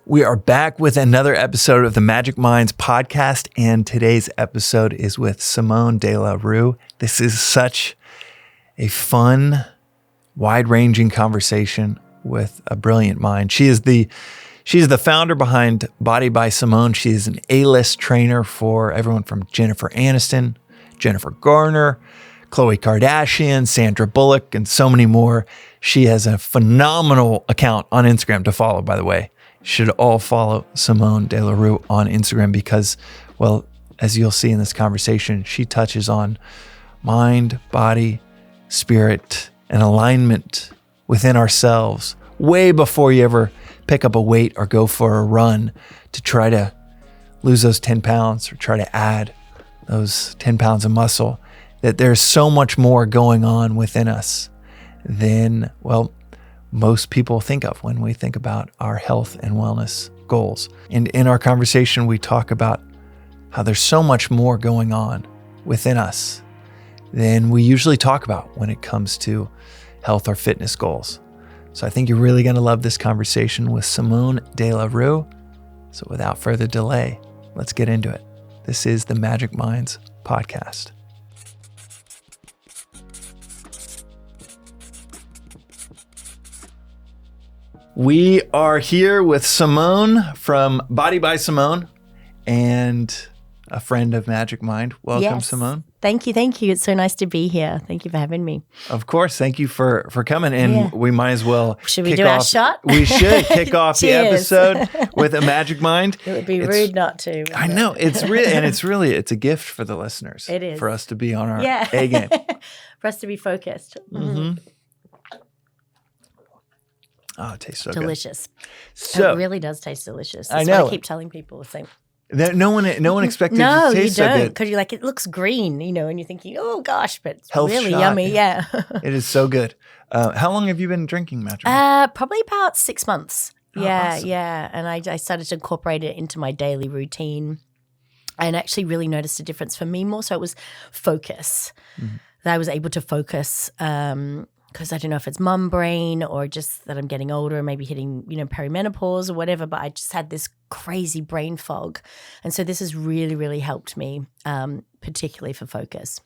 We are back with another episode of the Magic Minds podcast, and today's episode is with Simone De La Rue. This is such a fun, wide-ranging conversation with a brilliant mind. She's the founder behind Body by Simone. She is an A-list trainer for everyone from Jennifer Aniston, Jennifer Garner, Khloe Kardashian, Sandra Bullock, and so many more. She has a phenomenal account on Instagram to follow, by the way. You should all follow Simone De La Rue on Instagram because, well, as you'll see in this conversation, she touches on mind, body, spirit, and alignment within ourselves way before you ever pick up a weight or go for a run to try to lose those 10 pounds or try to add those 10 pounds of muscle. That there's so much more going on within us than, well, most people think of when we think about our health and wellness goals. And in our conversation, we talk about how there's so much more going on within us than we usually talk about when it comes to health or fitness goals. So I think you're really going to love this conversation with Simone De La Rue. So without further delay, let's get into it. This is the Magic Minds podcast. We are here with Simone from Body by Simone and a friend of Magic Mind. Welcome, yes. Simone. Thank you. It's so nice to be here. Thank you for having me. Of course. Thank you for coming. And we might as well Should we do our shot? We should kick off the episode with a Magic Mind. It would be rude not to. I know. It's it's a gift for the listeners. It is. For us to be on our A game. For us to be focused. Mm-hmm. Oh, it tastes so delicious. Good. So, it really does taste delicious. That's I know. what I keep telling people. Saying, no one expected it to taste so good. No, you don't, because you're like, it looks green, and you're thinking, oh gosh, but it's Health really shot. yummy. Yeah. It is so good. How long have you been drinking Magic? Probably about 6 months. Oh, Yeah, awesome. yeah. And I started to incorporate it into my daily routine, and actually really noticed a difference for me more. So it was focus. Mm-hmm. That I was able to focus. Because I don't know if it's mum brain or just that I'm getting older, maybe hitting, perimenopause or whatever, but I just had this crazy brain fog. And so this has really, really helped me, particularly for focus.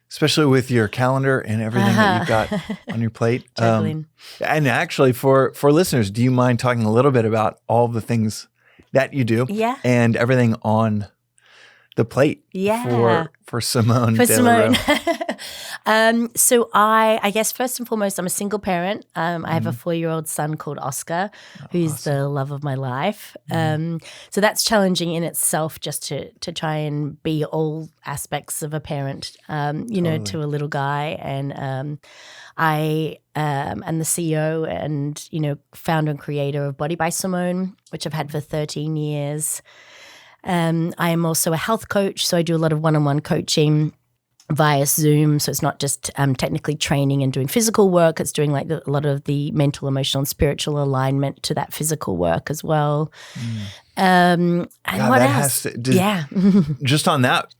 Especially with your calendar and everything that you've got on your plate. Juggling. And actually for listeners, do you mind talking a little bit about all the things that you do and everything on the plate for Simone De La Rue? So I guess first and foremost, I'm a single parent. I have a 4-year-old son called Oscar, who's the love of my life. So that's challenging in itself, just to try and be all aspects of a parent, totally. To a little guy. And I am the CEO and, founder and creator of Body by Simone, which I've had for 13 years. I am also a health coach, so I do a lot of one-on-one coaching via Zoom. So it's not just technically training and doing physical work. It's doing a lot of the mental, emotional, and spiritual alignment to that physical work as well. And God, what that else? Just on that,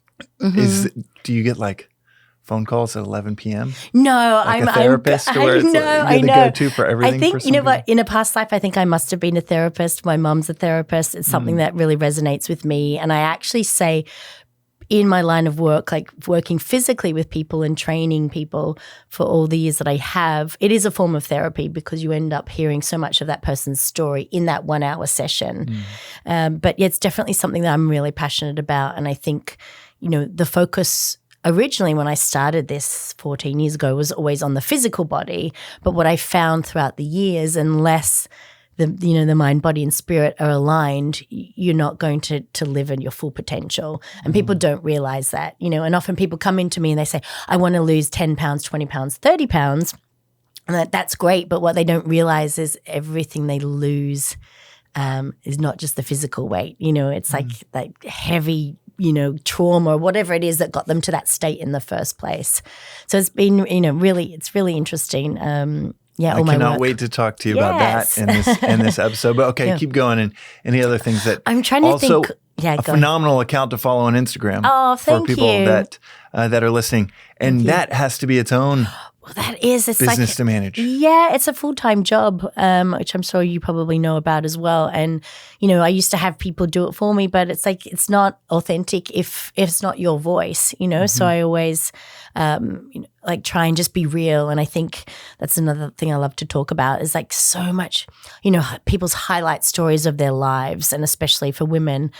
do you get phone calls at 11 p.m.? No, I'm a therapist where it's you're the go-to for everything. I think, for what, in a past life, I think I must have been a therapist. My mom's a therapist. It's something that really resonates with me. And I actually say in my line of work, working physically with people and training people for all the years that I have, it is a form of therapy because you end up hearing so much of that person's story in that 1-hour session. But it's definitely something that I'm really passionate about. And I think, the focus originally when I started this 14 years ago was always on the physical body. But what I found throughout the years, unless the mind, body, and spirit are aligned, you're not going to live in your full potential. And people don't realize that, and often people come into me and they say, I want to lose 10 pounds, 20 pounds, 30 pounds. And that's great. But what they don't realize is everything they lose is not just the physical weight. It's like heavy, trauma or whatever it is that got them to that state in the first place. So it's been, it's really interesting. I cannot wait to talk to you about that in this episode. But okay, keep going. And any other things that I'm trying to think. A phenomenal account to follow on Instagram. Oh, thank for people you. that are listening, and that has to be its own Well, that is. It's business like, to manage. Yeah, it's a full-time job, which I'm sure you probably know about as well. And, I used to have people do it for me, but it's like it's not authentic if it's not your voice, So I always like try and just be real. And I think that's another thing I love to talk about is like so much, people's highlight stories of their lives, and especially for women,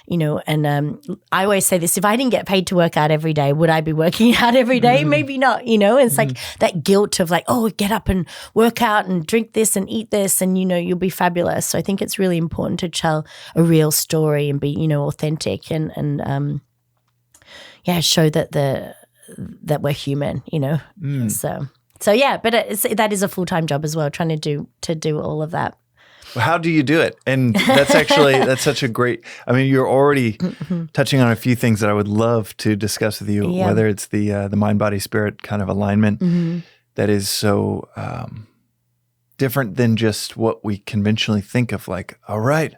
and I always say this, if I didn't get paid to work out every day, would I be working out every day? Maybe not, It's like that guilt of like, oh, get up and work out and drink this and eat this and, you'll be fabulous. So I think it's really important to tell a real story and be, authentic and show that we're human, So yeah, but that is a full-time job as well, trying to do all of that. Well, how do you do it? And that's such a great, you're already touching on a few things that I would love to discuss with you, whether it's the mind, body, spirit kind of alignment that is so different than just what we conventionally think of, like, all right,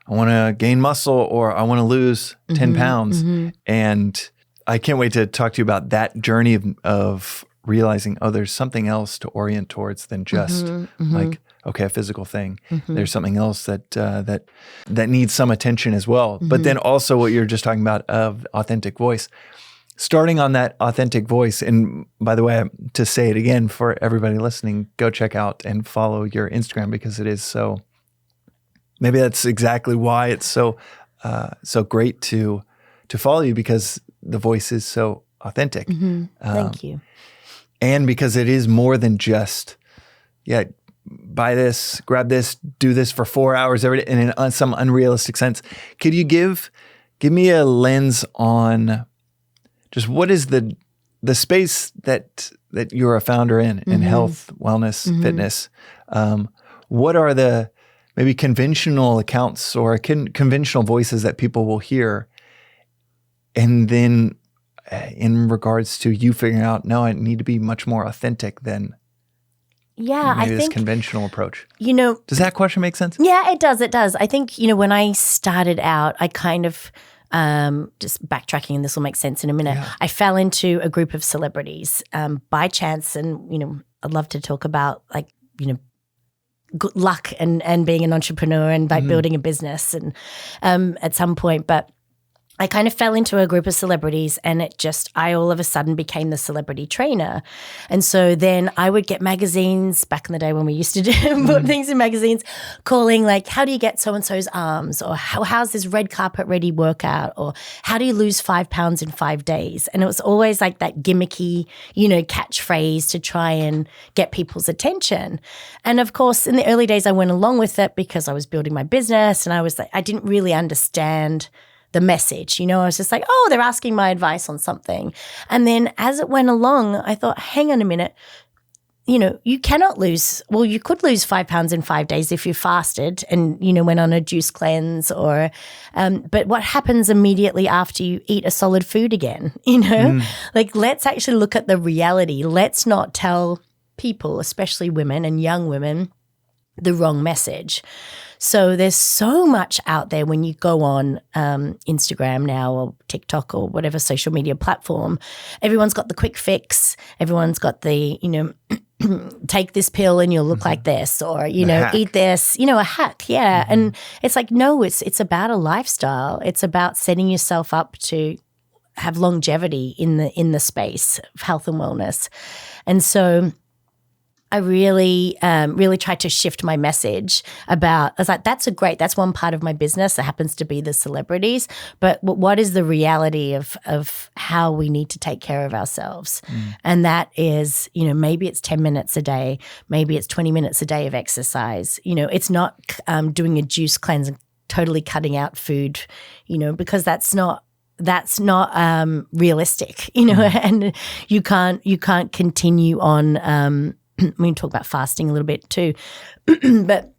I want to gain muscle or I want to lose 10 pounds. And I can't wait to talk to you about that journey of realizing, there's something else to orient towards than just like, okay, a physical thing. There's something else that needs some attention as well. But then also what you're just talking about of authentic voice. Starting on that authentic voice, and by the way, to say it again for everybody listening, go check out and follow your Instagram because it is so, maybe that's exactly why it's so great to follow you, because the voice is so authentic. Thank you. And because it is more than just, buy this, grab this, do this for 4 hours every day, and in some unrealistic sense. Could you give me a lens on just what is the space that you're a founder in health, wellness, fitness? What are the maybe conventional accounts or conventional voices that people will hear? And then in regards to you figuring out, no, I need to be much more authentic than I think this conventional approach. Does that question make sense? Yeah, it does. It does. I think, when I started out, I kind of just backtracking, and this will make sense in a minute. Yeah. I fell into a group of celebrities by chance, and I'd love to talk about like good luck and being an entrepreneur and like building a business and at some point, but I kind of fell into a group of celebrities, and I all of a sudden became the celebrity trainer. And so then I would get magazines back in the day when we used to put things in magazines, calling like, how do you get so-and-so's arms? Or how's this red carpet ready workout? Or how do you lose 5 pounds in 5 days? And it was always like that gimmicky, catchphrase to try and get people's attention. And of course, in the early days, I went along with it because I was building my business, and I was like, I didn't really understand the message, I was just like, oh, they're asking my advice on something. And then as it went along, I thought, hang on a minute, you cannot lose, well, you could lose 5 pounds in 5 days if you fasted and, went on a juice cleanse or, but what happens immediately after you eat a solid food again, Like, let's actually look at the reality. Let's not tell people, especially women and young women, the wrong message. So there's so much out there when you go on Instagram now or TikTok or whatever social media platform. Everyone's got the quick fix. Everyone's got the, take this pill and you'll look like this, or, eat this, a hack. Yeah. And it's like, no, it's about a lifestyle. It's about setting yourself up to have longevity in the space of health and wellness. And so I really tried to shift my message about, I was like, that's one part of my business that happens to be the celebrities, but what is the reality of how we need to take care of ourselves? And that is, maybe it's 10 minutes a day, maybe it's 20 minutes a day of exercise. It's not doing a juice cleanse and totally cutting out food, because that's not realistic, and you can't continue on. We can talk about fasting a little bit too, but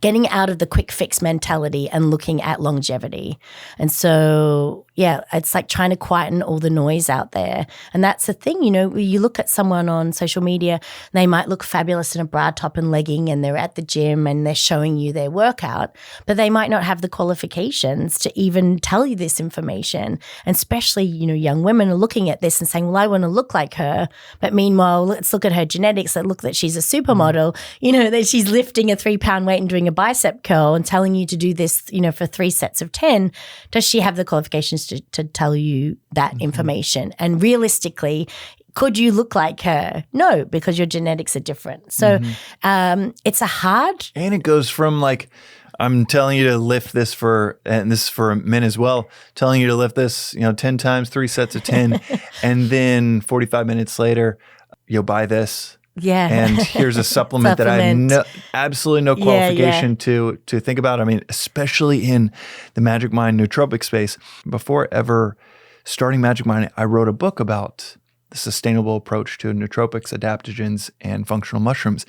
getting out of the quick fix mentality and looking at longevity. And so, it's like trying to quieten all the noise out there. And that's the thing, you look at someone on social media, they might look fabulous in a bra top and legging and they're at the gym and they're showing you their workout, but they might not have the qualifications to even tell you this information. And especially, young women are looking at this and saying, well, I want to look like her. But meanwhile, let's look at her genetics. Let's look that she's a supermodel, that she's lifting a 3-pound weight and doing a bicep curl and telling you to do this, for 3 sets of 10. Does she have the qualifications to tell you that information? And realistically, could you look like her? No, because your genetics are different. So it's a hard. And it goes from like, I'm telling you to lift this and this is for men as well, telling you to lift this, 10 times, 3 sets of 10. And then 45 minutes later, you'll buy this. Yeah. And here's a supplement that I have absolutely no qualification to think about. I mean, especially in the Magic Mind nootropic space. Before ever starting Magic Mind, I wrote a book about the sustainable approach to nootropics, adaptogens, and functional mushrooms.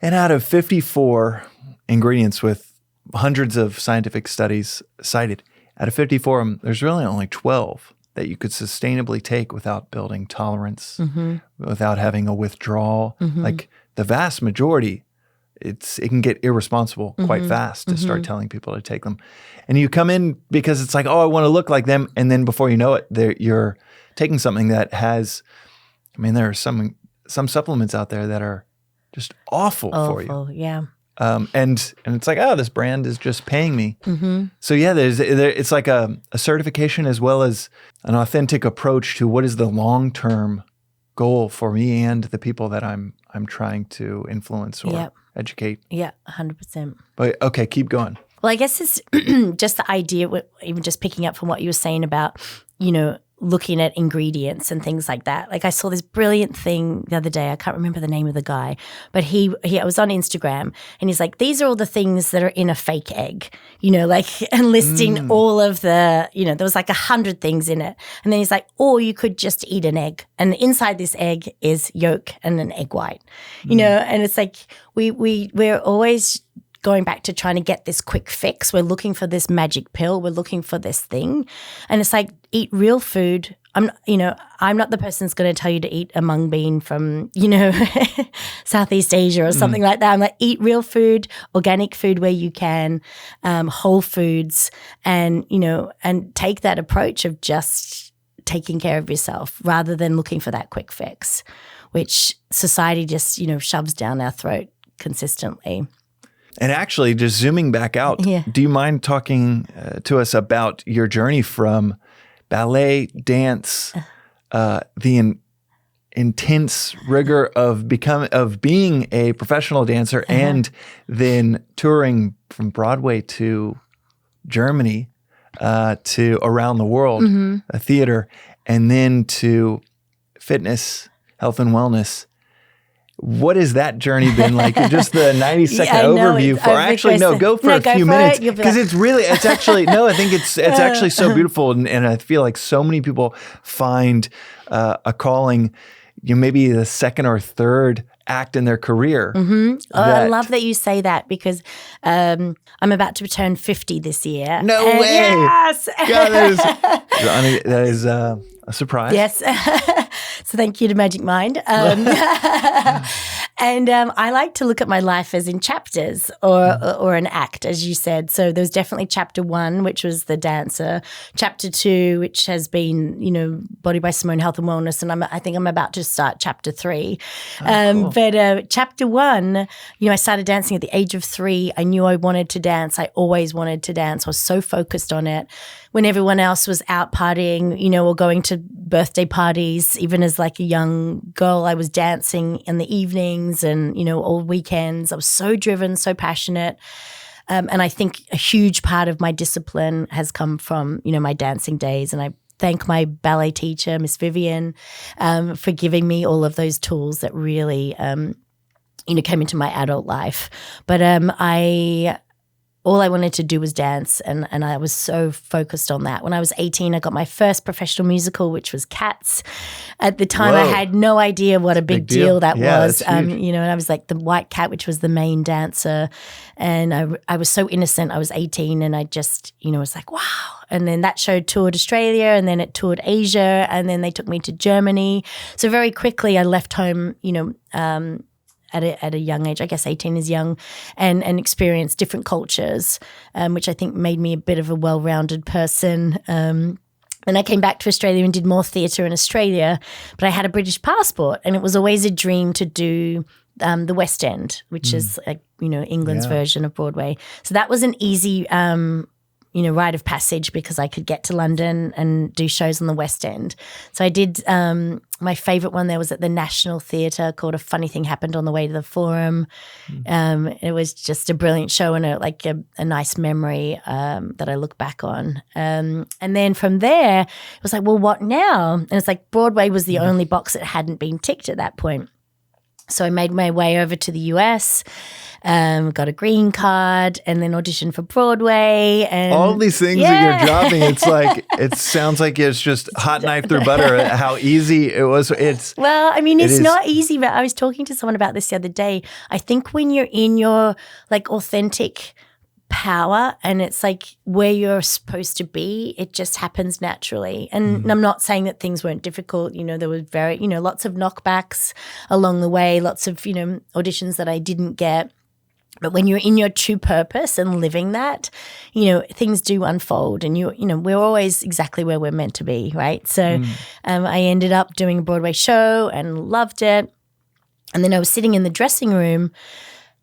And out of 54 ingredients with hundreds of scientific studies cited, out of 54, there's really only 12 that you could sustainably take without building tolerance, without having a withdrawal. Like the vast majority, it can get irresponsible quite fast to start telling people to take them. And you come in because it's like, oh, I want to look like them. And then before you know it, you're taking something that has, there are some supplements out there that are just awful for you. Yeah. And it's like, oh, this brand is just paying me. So it's like a certification as well as an authentic approach to what is the long-term goal for me and the people that I'm trying to influence or educate. Yeah, 100%. But okay, keep going. Well, I guess it's just the idea, even just picking up from what you were saying about, looking at ingredients and things like that. Like I saw this brilliant thing the other day. I can't remember the name of the guy, but I was on Instagram and he's like, these are all the things that are in a fake egg, and listing all of the, there was like 100 things in it. And then he's like, or you could just eat an egg. And inside this egg is yolk and an egg white, and it's like we're always going back to trying to get this quick fix. We're looking for this magic pill. We're looking for this thing. And it's like, eat real food. I'm not the person that's going to tell you to eat a mung bean from, Southeast Asia or something like that. I'm like, eat real food, organic food where you can, whole foods, and take that approach of just taking care of yourself rather than looking for that quick fix, which society just, shoves down our throat consistently. And actually, just zooming back out, do you mind talking to us about your journey from ballet, dance, the intense rigor of being a professional dancer, and then touring from Broadway to Germany to around the world, a theater, and then to fitness, health, and wellness? What has that journey been like? Just the 90-second overview for go for a few minutes because it's actually I think it's actually so beautiful, and I feel like so many people find a calling, maybe the second or third act in their career. I love that you say that because I'm about to turn 50 this year. No way! Yes, God, that is a surprise. Yes. So thank you to Magic Mind. And I like to look at my life as in chapters or an act, as you said. So there's definitely chapter 1, which was the dancer. Chapter 2, which has been, Body by Simone, Health and Wellness. And I think I'm about to start chapter 3. Cool. But chapter 1, I started dancing at the age of 3. I knew I wanted to dance. I always wanted to dance. I was so focused on it. When everyone else was out partying, or going to birthday parties, even as like a young girl, I was dancing in the evenings and, all weekends. I was so driven, so passionate. And I think a huge part of my discipline has come from, my dancing days. And I thank my ballet teacher, Miss Vivian, for giving me all of those tools that really, came into my adult life. But I all I wanted to do was dance, and I was so focused on that. When I was 18, I got my first professional musical, which was Cats. At the time, I had no idea what a big deal that was. And I was like the white cat, which was the main dancer, and I was so innocent. I was 18, and I just, was like, wow. And then that show toured Australia, and then it toured Asia, and then they took me to Germany. So very quickly, I left home, at a young age, I guess 18 is young, and experienced different cultures, which I think made me a bit of a well-rounded person. And I came back to Australia and did more theatre in Australia, but I had a British passport, and it was always a dream to do the West End, which is England's version of Broadway. So that was an easy rite of passage because I could get to London and do shows on the West End. So I did my favourite one there was at the National Theatre called A Funny Thing Happened on the Way to the Forum. It was just a brilliant show and a nice memory that I look back on. And then from there, it was like, well, what now? And it's like Broadway was the only box that hadn't been ticked at that point. So I made my way over to the US, got a green card, and then auditioned for Broadway. And all these things that you're dropping, it's like, it sounds like it's just hot knife through butter, how easy it was. It's not easy, but I was talking to someone about this the other day. I think when you're in your authentic power and it's like where you're supposed to be, it just happens naturally. And I'm not saying that things weren't difficult. There was lots of knockbacks along the way, lots of, auditions that I didn't get. But when you're in your true purpose and living that, things do unfold, and we're always exactly where we're meant to be, right? So I ended up doing a Broadway show and loved it. And then I was sitting in the dressing room,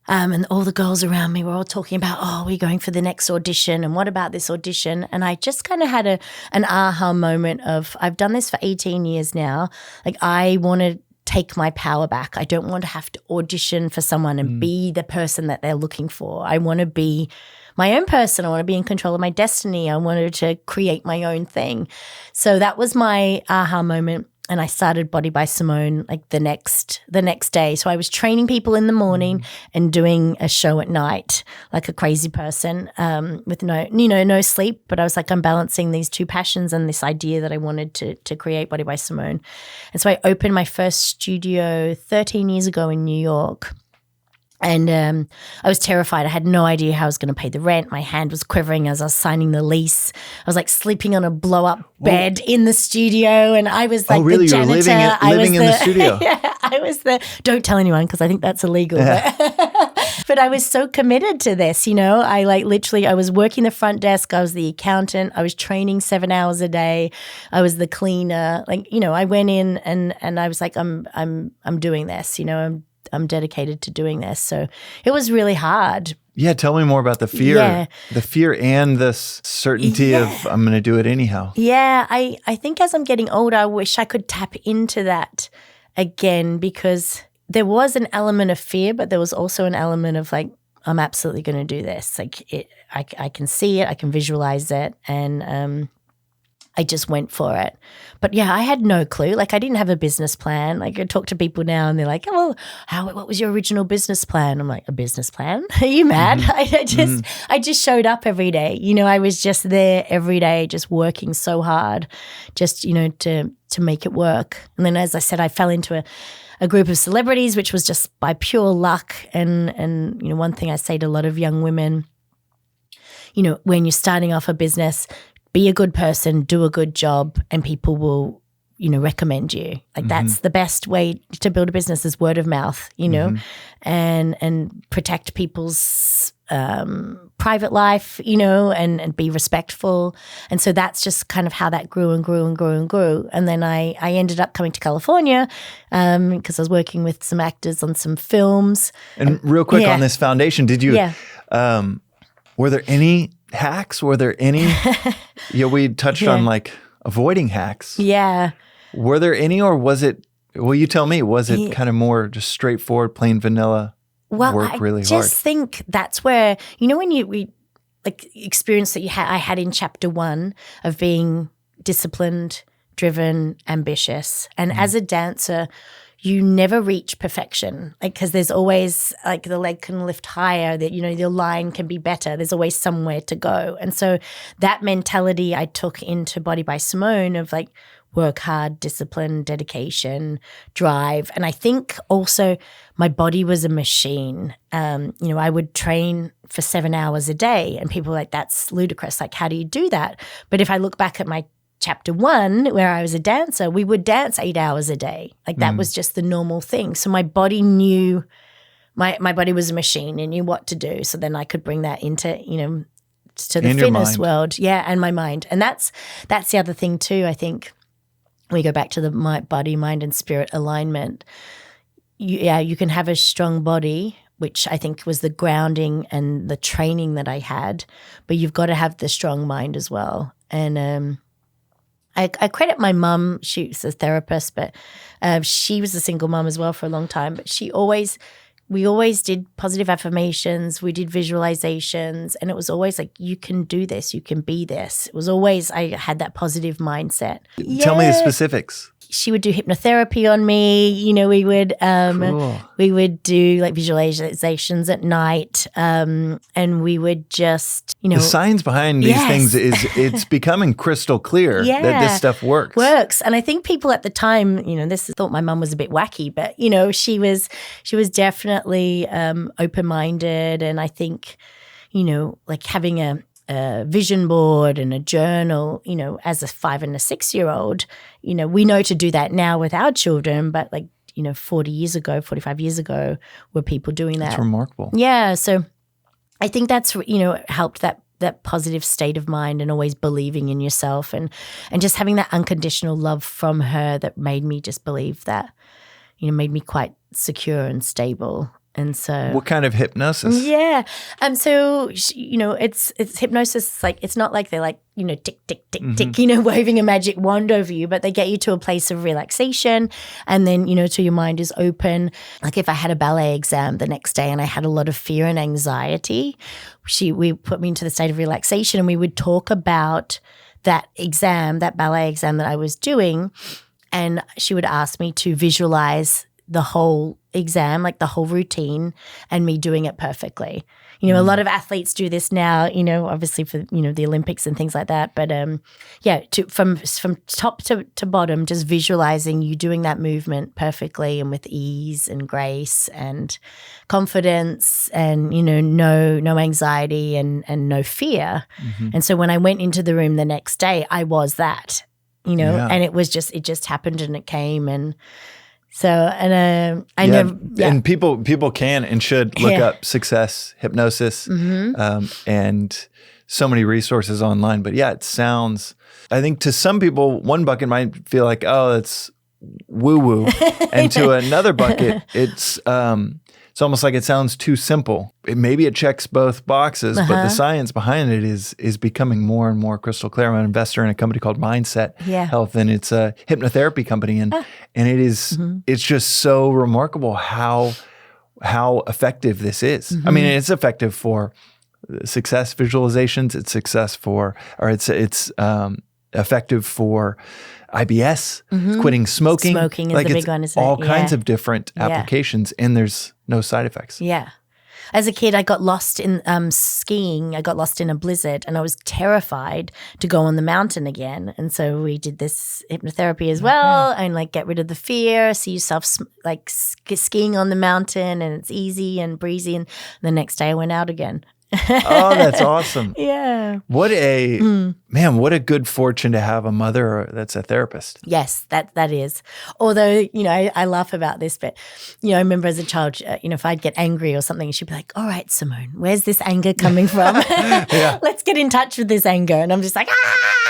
and all the girls around me were all talking about, we're going for the next audition, and what about this audition? And I just kind of had an aha moment of, I've done this for 18 years now. Like, I want to take my power back. I don't want to have to audition for someone and be the person that they're looking for. I want to be my own person. I want to be in control of my destiny. I wanted to create my own thing. So that was my aha moment. And I started Body by Simone the next day. So I was training people in the morning and doing a show at night like a crazy person with no sleep. But I was like, I'm balancing these two passions and this idea that I wanted to create Body by Simone. And so I opened my first studio 13 years ago in New York. And I was terrified. I had no idea how I was going to pay the rent. My hand was quivering as I was signing the lease. I was sleeping on a blow-up bed in the studio, and I was really? The janitor. You're living in the studio. Yeah, I was don't tell anyone because I think that's illegal. Yeah. But I was so committed to this, I literally, I was working the front desk. I was the accountant. I was training 7 hours a day. I was the cleaner. I went in and I was like, I'm doing this. I'm dedicated to doing this. So it was really hard. Yeah, tell me more about the fear. Yeah. The fear and the certainty of I'm going to do it anyhow. Yeah, I think as I'm getting older, I wish I could tap into that again, because there was an element of fear, but there was also an element of I'm absolutely going to do this. I can see it, I can visualize it, and I just went for it. But yeah, I had no clue. I didn't have a business plan. I talk to people now and they're like, oh, well, what was your original business plan? I'm like, a business plan? Are you mad? I just showed up every day. I was just there every day, just working so hard, just, to make it work. And then, as I said, I fell into a group of celebrities, which was just by pure luck. And one thing I say to a lot of young women, when you're starting off a business, be a good person, do a good job, and people will, recommend you. That's the best way to build a business is word of mouth, and protect people's private life, and be respectful. And so that's just kind of how that grew and grew and grew and grew. And then I ended up coming to California because I was working with some actors on some films. And real quick on this foundation, did you, were there any hacks? Were there any, we touched on avoiding hacks. Yeah. Were there any, or was it, you tell me, was it kind of more just straightforward, plain vanilla, work really hard? I just think that's where, when we experience that I had in chapter 1 of being disciplined, driven, ambitious. And as a dancer, you never reach perfection, like, because there's always, like, the leg can lift higher, that, you know, your line can be better. There's always somewhere to go. And so that mentality I took into Body by Simone of, like, work hard, discipline, dedication, drive. And I think also my body was a machine. You know, I would train for 7 hours a day, and people were like, that's ludicrous. Like, how do you do that? But if I look back at my chapter 1, where I was a dancer, we would dance 8 hours a day. Like, that was just the normal thing. So my body knew, my body was a machine and knew what to do. So then I could bring that into, you know, to the fitness world. Yeah, and my mind. And that's the other thing too, I think. We go back to the body, mind, and spirit alignment. You can have a strong body, which I think was the grounding and the training that I had, but you've got to have the strong mind as well. And I credit my mum. She was a therapist, but she was a single mum as well for a long time. But we always did positive affirmations. We did visualizations, and it was always like, you can do this, you can be this. It was always, I had that positive mindset. Tell me the specifics. She would do hypnotherapy on me. You know, we would do like visualizations at night, and we would just, you know, the science behind these things it's becoming crystal clear that this stuff works. And I think people at the time, you know, thought my mum was a bit wacky, but, you know, she was definitely open-minded. And I think, you know, like having a vision board and a journal, you know, as a 5 and a 6-year-old, you know, we know to do that now with our children, but, like, you know, 45 years ago, were people doing that. That's remarkable. Yeah. So I think that's, you know, helped that positive state of mind, and always believing in yourself, and just having that unconditional love from her that made me just believe that, you know, made me quite secure and stable. And so, what kind of hypnosis? Yeah. So, you know, it's hypnosis. It's like, it's not like they're like, you know, tick, tick, tick, tick, you know, waving a magic wand over you, but they get you to a place of relaxation, and then, you know, till your mind is open. Like, if I had a ballet exam the next day and I had a lot of fear and anxiety, we put me into the state of relaxation, and we would talk about that exam, that ballet exam that I was doing, and she would ask me to visualize the whole exam, like the whole routine, and me doing it perfectly. You know, a lot of athletes do this now, you know, obviously for, you know, the Olympics and things like that. But from top to bottom, just visualizing you doing that movement perfectly and with ease and grace and confidence, and, you know, no anxiety and no fear. And so when I went into the room the next day, I was that, you know, and it just happened, and it came. And so, and I know, and people can and should look up success hypnosis, and so many resources online. But yeah, it sounds, I think to some people, one bucket might feel like, oh, it's woo woo, and to another bucket, it's almost like it sounds too simple. Maybe it checks both boxes, but the science behind it is becoming more and more crystal clear. I'm an investor in a company called Mindset Health, and it's a hypnotherapy company, and it is it's just so remarkable how effective this is. I mean, it's effective for success visualizations. It's effective for IBS, quitting smoking. Smoking is the big one, isn't it? All kinds of different applications, and there's no side effects. Yeah. As a kid, I got lost in skiing. I got lost in a blizzard, and I was terrified to go on the mountain again. And so we did this hypnotherapy as well, and like get rid of the fear, see yourself like skiing on the mountain, and it's easy and breezy. And the next day I went out again. Oh, that's awesome. Yeah. What a good fortune to have a mother that's a therapist. Yes, that is. Although, you know, I laugh about this, but, you know, I remember as a child, you know, if I'd get angry or something, she'd be like, all right, Simone, where's this anger coming from? Let's get in touch with this anger. And I'm just like,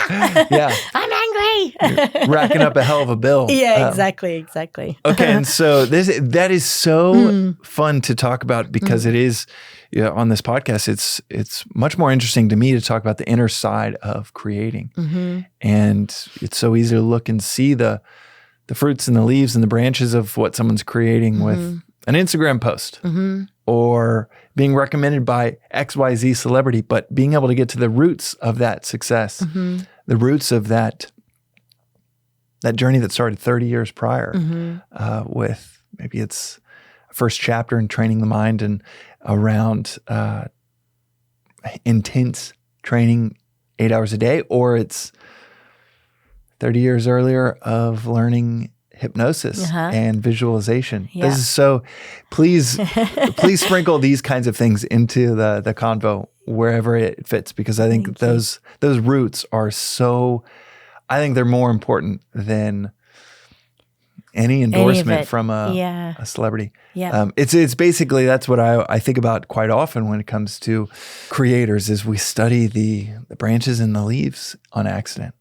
I'm angry. Racking up a hell of a bill. Yeah, exactly. Okay, and so that is so fun to talk about, because it is, on this podcast, it's much more interesting to me to talk about the inner side of creating. And it's so easy to look and see the fruits and the leaves and the branches of what someone's creating with an Instagram post or being recommended by XYZ celebrity, but being able to get to the roots of that success, the roots of that that journey that started 30 years prior with maybe it's a first chapter in training the mind and around intense training 8 hours a day, or it's 30 years earlier of learning hypnosis and visualization. Yeah. This is so, please sprinkle these kinds of things into the convo wherever it fits, because I think those roots are so, I think they're more important than any endorsement from a celebrity. Yeah. It's basically, that's what I think about quite often when it comes to creators, is we study the branches and the leaves on accident.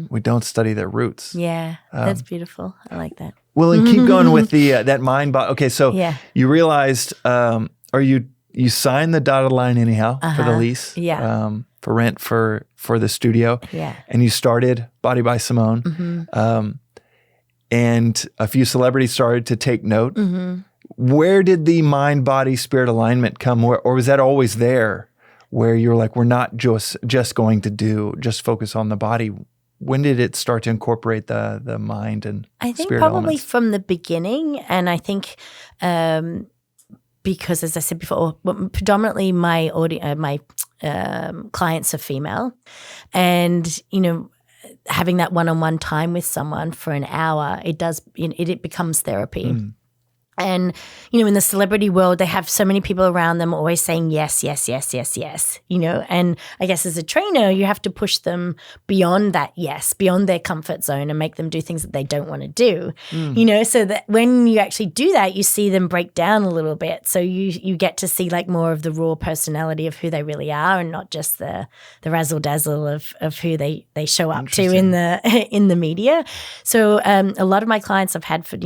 We don't study their roots. Yeah, that's beautiful. I like that. Well, and keep going with the that mind body. Okay, so you realized, or you signed the dotted line anyhow for the lease, for rent for the studio, and you started Body by Simone, and a few celebrities started to take note. Where did the mind, body, spirit alignment come, or was that always there? Where you're like, we're not just going to just focus on the body. When did it start to incorporate the mind and I think spirit probably elements? from the beginning, and I think because, as I said before, predominantly my clients are female, and having that one-on-one time with someone for an hour, it becomes therapy. And, in the celebrity world, they have so many people around them always saying yes, yes, yes, yes, yes, and I guess as a trainer, you have to push them beyond that yes, beyond their comfort zone and make them do things that they don't want to do, so that when you actually do that, you see them break down a little bit. So you get to see like more of the raw personality of who they really are, and not just the razzle dazzle of who they show up to in the media. So a lot of my clients I've had for,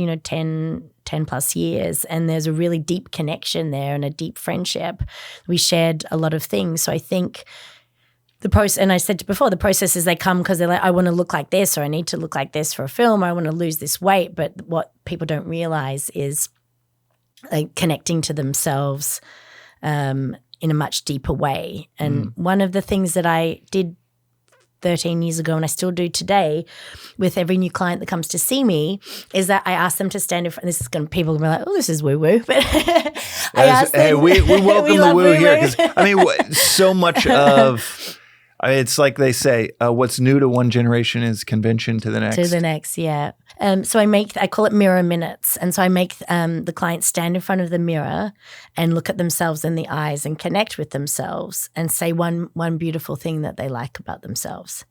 10 plus years, and there's a really deep connection there and a deep friendship. We shared a lot of things. So I think the process, and I said before, the process is they come because they're like, I want to look like this, or I need to look like this for a film, or I want to lose this weight. But what people don't realize is like connecting to themselves in a much deeper way. And one of the things that I did 13 years ago, and I still do today with every new client that comes to see me, is that I ask them to stand in front. This is going to, people are going to be like, oh, this is woo-woo. But I ask them. Hey, we welcome the woo here, because so much of, it's like they say, what's new to one generation is convention to the next. To the next, yeah. So I call it mirror minutes. And so I make the client stand in front of the mirror and look at themselves in the eyes and connect with themselves and say one beautiful thing that they like about themselves.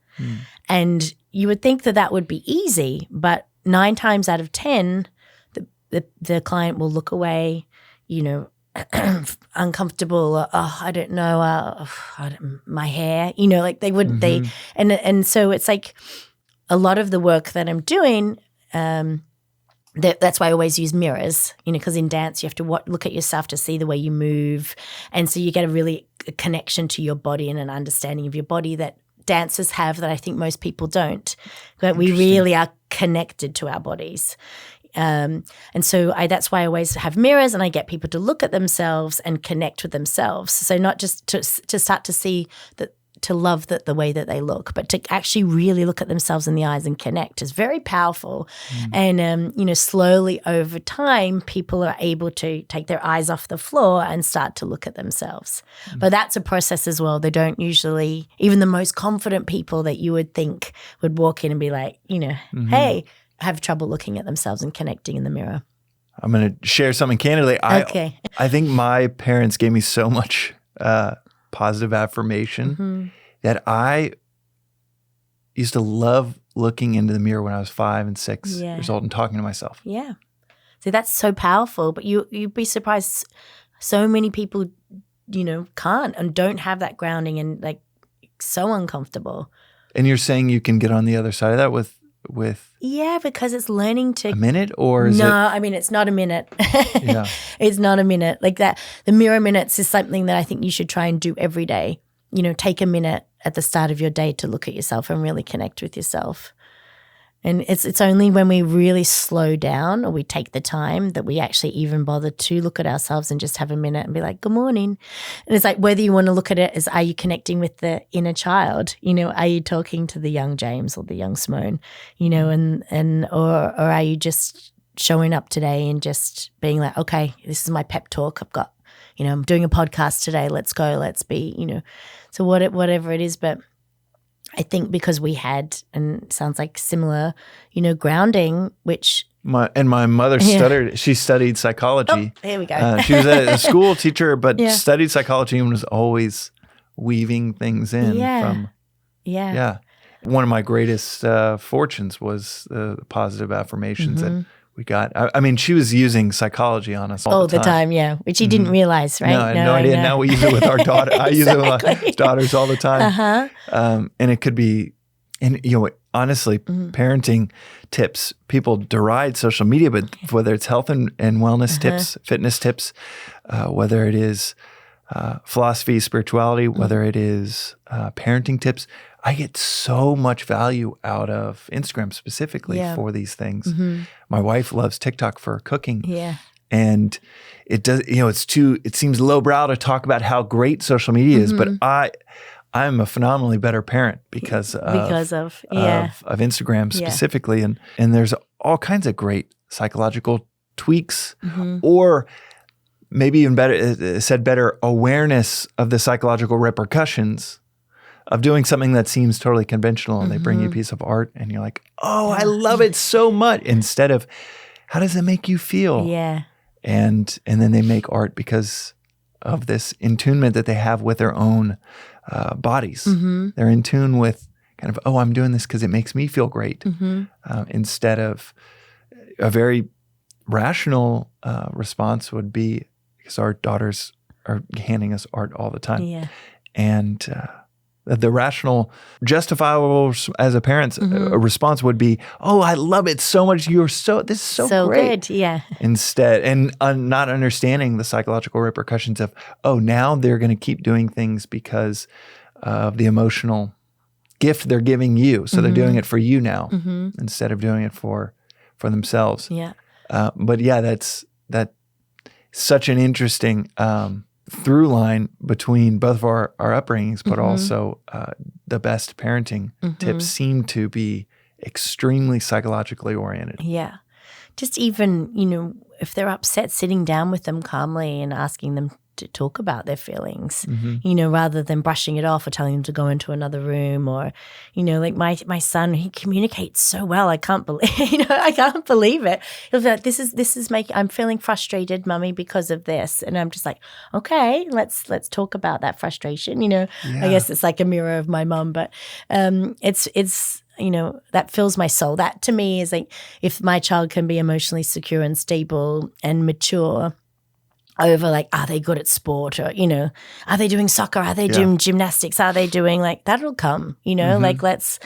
And you would think that would be easy, but 9 times out of 10, the client will look away, uncomfortable, or, I don't know, my hair, like they would, and so it's like a lot of the work that I'm doing, that's why I always use mirrors, because in dance you have to look at yourself to see the way you move, and so you get a connection to your body and an understanding of your body that dancers have that I think most people don't. But we really are connected to our bodies. And so that's why I always have mirrors, and I get people to look at themselves and connect with themselves. So not just to start to see that, to love the way that they look, but to actually really look at themselves in the eyes and connect is very powerful. And, slowly over time, people are able to take their eyes off the floor and start to look at themselves. But that's a process as well. They don't usually, even the most confident people that you would think would walk in and be like, hey, have trouble looking at themselves and connecting in the mirror. I'm going to share something candidly. Okay. I think my parents gave me so much positive affirmation that I used to love looking into the mirror when I was 5 and 6 years old and talking to myself. Yeah. See, that's so powerful, but you'd be surprised so many people, can't and don't have that grounding, and like so uncomfortable. And you're saying you can get on the other side of that with yeah, because it's learning to a minute, or is no, it? I mean, it's not a minute. It's not a minute like that. The mirror minutes is something that I think you should try and do every day. Take a minute at the start of your day to look at yourself and really connect with yourself. And it's only when we really slow down or we take the time that we actually even bother to look at ourselves and just have a minute and be like, good morning. And it's like whether you want to look at it as, are you connecting with the inner child? Are you talking to the young James or the young Simone? Or are you just showing up today and just being like, okay, this is my pep talk. I've got, I'm doing a podcast today. Let's go. Let's be, So whatever it is, but I think because we had, and it sounds like similar, grounding, which my mother she studied psychology. Oh, here we go. She was a school teacher, but studied psychology and was always weaving things in from. Yeah. One of my greatest fortunes was the positive affirmations that we got. I mean, she was using psychology on us all the time. Which you didn't realize, right? No, I had no idea. Now we use it with our daughter. I use it with my daughters all the time. And it could be, and honestly, parenting tips. People deride social media, but whether it's health and wellness tips, fitness tips, whether it is philosophy, spirituality, whether it is parenting tips, I get so much value out of Instagram specifically for these things. My wife loves TikTok for cooking. And it does, it seems lowbrow to talk about how great social media is, but I'm a phenomenally better parent because of Instagram specifically. And there's all kinds of great psychological tweaks or maybe even better awareness of the psychological repercussions of doing something that seems totally conventional, and they bring you a piece of art and you're like, oh, I love it so much, instead of how does it make you feel? And then they make art because of this attunement that they have with their own bodies. They're in tune with kind of, oh, I'm doing this because it makes me feel great, instead of a very rational response would be because our daughters are handing us art all the time. And the rational, justifiable as a parent's response would be, oh, I love it so much. This is so great. Good. Instead, and not understanding the psychological repercussions of, oh, now they're going to keep doing things because of the emotional gift they're giving you. So they're doing it for you now instead of doing it for themselves. But that's such an interesting through line between both of our upbringings, but also the best parenting tips seem to be extremely psychologically oriented. Just even, if they're upset, sitting down with them calmly and asking them to talk about their feelings, rather than brushing it off or telling them to go into another room or, like my son, he communicates so well. I can't believe, I can't believe it. He'll be like, this is I'm feeling frustrated, Mummy, because of this. And I'm just like, okay, let's talk about that frustration. I guess it's like a mirror of my mum, but it's that fills my soul. That to me is like, if my child can be emotionally secure and stable and mature over like, are they good at sport, or, are they doing soccer? Are they doing gymnastics? Are they doing that'll come, like let's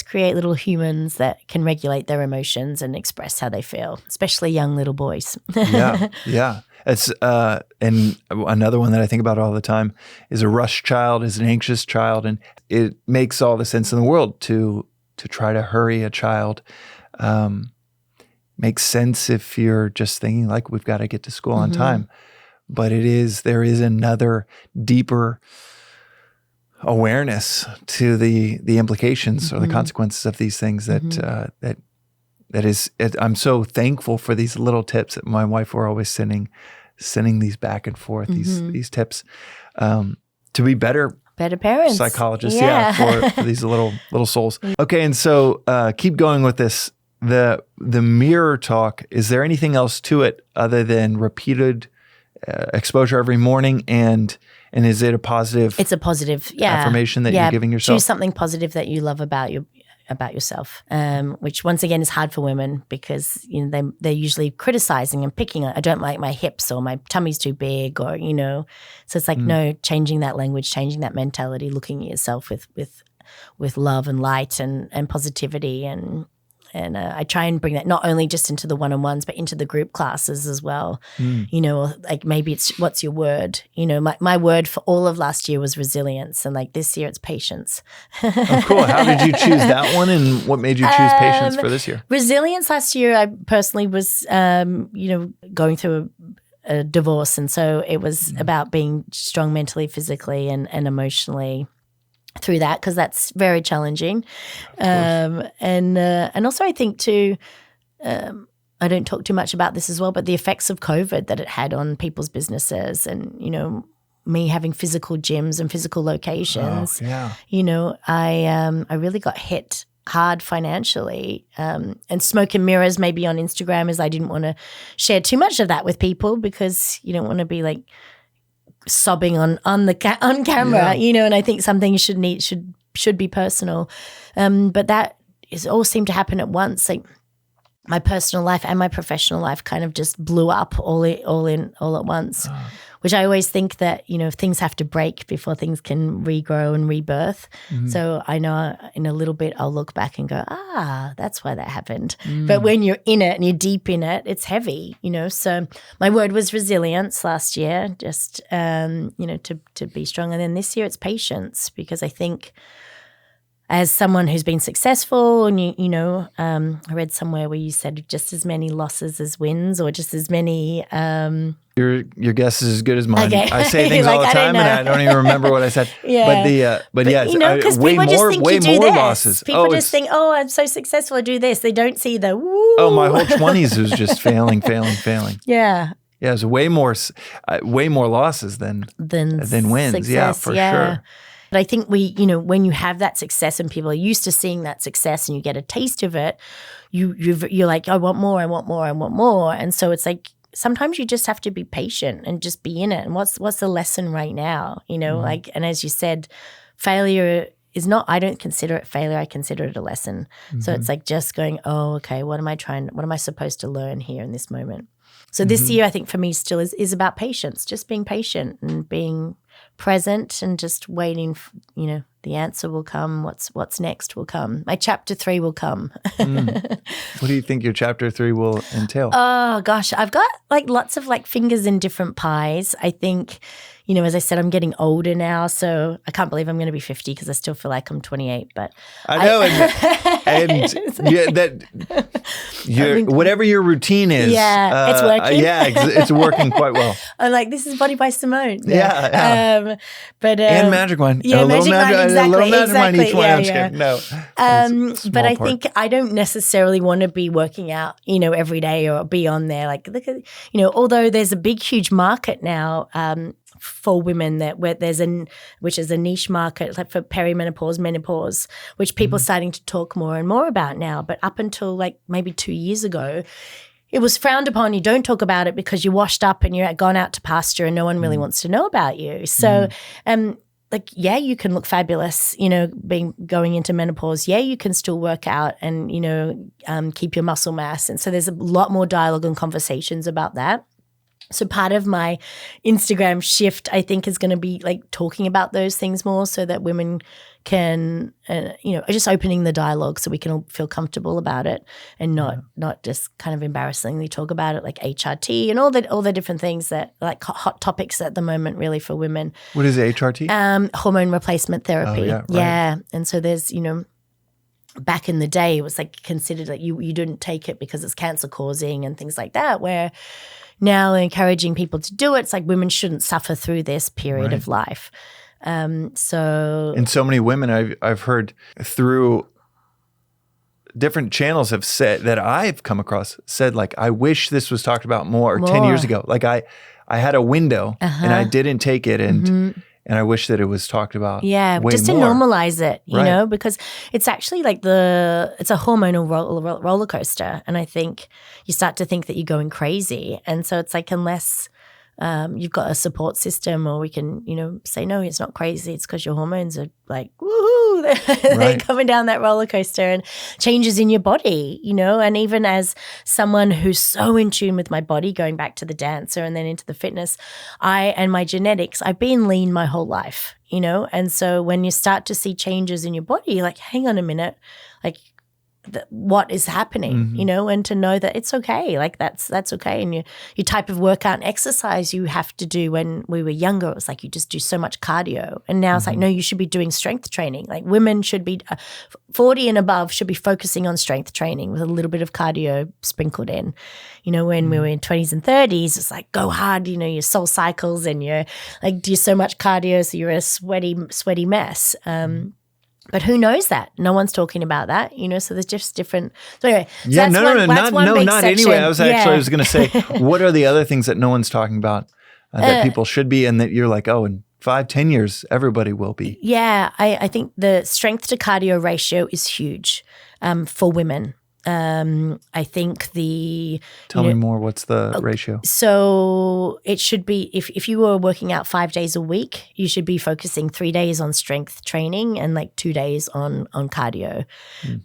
create little humans that can regulate their emotions and express how they feel, especially young little boys. It's and another one that I think about all the time is a rush child, is an anxious child, and it makes all the sense in the world to try to hurry a child. Makes sense if you're just thinking like, we've got to get to school on time. But there is another deeper awareness to the implications or the consequences of these things that is. I'm so thankful for these little tips that my wife were always sending these back and forth, these tips to be better parents, psychologists, for these little souls. Okay, and so keep going with this. The mirror talk. Is there anything else to it other than repeated exposure every morning, and is it a positive? It's a positive affirmation that you're giving yourself. Choose something positive that you love about yourself, which once again is hard for women because they're usually criticizing and picking. I don't like my hips, or my tummy's too big, or So it's like no, changing that language, changing that mentality, looking at yourself with love and light and positivity, and I try and bring that not only just into the one-on-ones, but into the group classes as well. Like maybe it's what's your word? My word for all of last year was resilience, and like this year it's patience. Oh, cool. How did you choose that one, and what made you choose patience for this year? Resilience last year, I personally was, going through a divorce, and so it was about being strong mentally, physically, and emotionally through that, because that's very challenging. And also I think too, I don't talk too much about this as well, but the effects of COVID that it had on people's businesses, and me having physical gyms and physical locations. I really got hit hard financially, and smoke and mirrors maybe on Instagram, as I didn't want to share too much of that with people, because you don't want to be like sobbing on camera, and I think some things should be personal, but that is all seemed to happen at once. Like my personal life and my professional life kind of just blew up all at once. Which I always think that, things have to break before things can regrow and rebirth. So I know in a little bit I'll look back and go, that's why that happened. But when you're in it and you're deep in it, it's heavy, So my word was resilience last year, just, to be strong. And then this year it's patience, because I think as someone who's been successful, and I read somewhere where you said just as many losses as wins, or just as many. Your guess is as good as mine. Okay. I say things all the time, and I don't even remember what I said. But yes, because way people just think way you do more this. losses. People just think, I'm so successful, I do this. They don't see the woo. Oh, my whole 20s was just failing. Yeah. Yeah, it's way more losses than wins. Success, yeah, for sure. But I think when you have that success and people are used to seeing that success and you get a taste of it, you're like, I want more. And so it's like, sometimes you just have to be patient and just be in it. And what's the lesson right now? Like, and as you said, failure is not, I don't consider it failure. I consider it a lesson. So it's like just going, okay, what am I supposed to learn here in this moment? So this year, I think for me still is about patience, just being patient and being present and just waiting, the answer will come. What's next will come. My chapter 3 will come. What do you think your chapter 3 will entail? Oh gosh, I've got like lots of like fingers in different pies. I think, as I said, I'm getting older now, so I can't believe I'm going to be 50 because I still feel like I'm 28. But I know, whatever your routine is, it's working. It's working quite well. I'm like, this is Body by Simone. Yeah. And Magic Wine. Yeah, Magic Wine, exactly. Magic Wine each one. No. But I think I don't necessarily want to be working out, every day or be on there. Like, look at, although there's a big, huge market now for women which is a niche market, like for perimenopause, menopause, which people are starting to talk more and more about now. But up until like maybe 2 years ago, it was frowned upon. You don't talk about it because you're washed up and you're gone out to pasture and no one really wants to know about you. So, you can look fabulous, going into menopause. Yeah, you can still work out and, keep your muscle mass. And so there's a lot more dialogue and conversations about that. So part of my Instagram shift, I think, is going to be like talking about those things more, so that women can, just opening the dialogue so we can all feel comfortable about it, and not just kind of embarrassingly talk about it, like HRT and all the different things that like hot topics at the moment, really, for women. What is HRT? Hormone replacement therapy. Oh, right. Yeah, and so there's back in the day, it was like considered like you didn't take it because it's cancer causing and things like that, where now encouraging people to do it. It's like women shouldn't suffer through this period of life. And so many women I've heard through different channels have said, that I've come across, said like, I wish this was talked about more 10 years ago. Like I had a window and I didn't take it, and I wish that it was talked about. Yeah, way just to more. normalize it, you know, because it's actually like it's a hormonal roller coaster. And I think you start to think that you're going crazy. And so it's like, unless you've got a support system, or we can, say, no, it's not crazy. It's because your hormones are like, woohoo, they're coming down that roller coaster, and changes in your body, and even as someone who's so in tune with my body, going back to the dancer and then into the fitness, and my genetics, I've been lean my whole life, and so when you start to see changes in your body, you're like, hang on a minute, like, what is happening, and to know that it's okay. Like that's okay. And your type of workout and exercise you have to do when we were younger, it was like you just do so much cardio. And now it's like, no, you should be doing strength training. Like women should be 40 and above should be focusing on strength training with a little bit of cardio sprinkled in. When we were in 20s and 30s, it's like go hard, your soul cycles and you're like do so much cardio so you're a sweaty mess. But who knows that? No one's talking about that, so there's just different. So anyway, not anyway. I was going to say, what are the other things that no one's talking about that people should be, and that you're like, oh, in 5-10 years, everybody will be. Yeah, I think the strength to cardio ratio is huge for women. I think Tell me more. What's the ratio? So it should be, if you were working out 5 days a week, you should be focusing 3 days on strength training and like 2 days on cardio.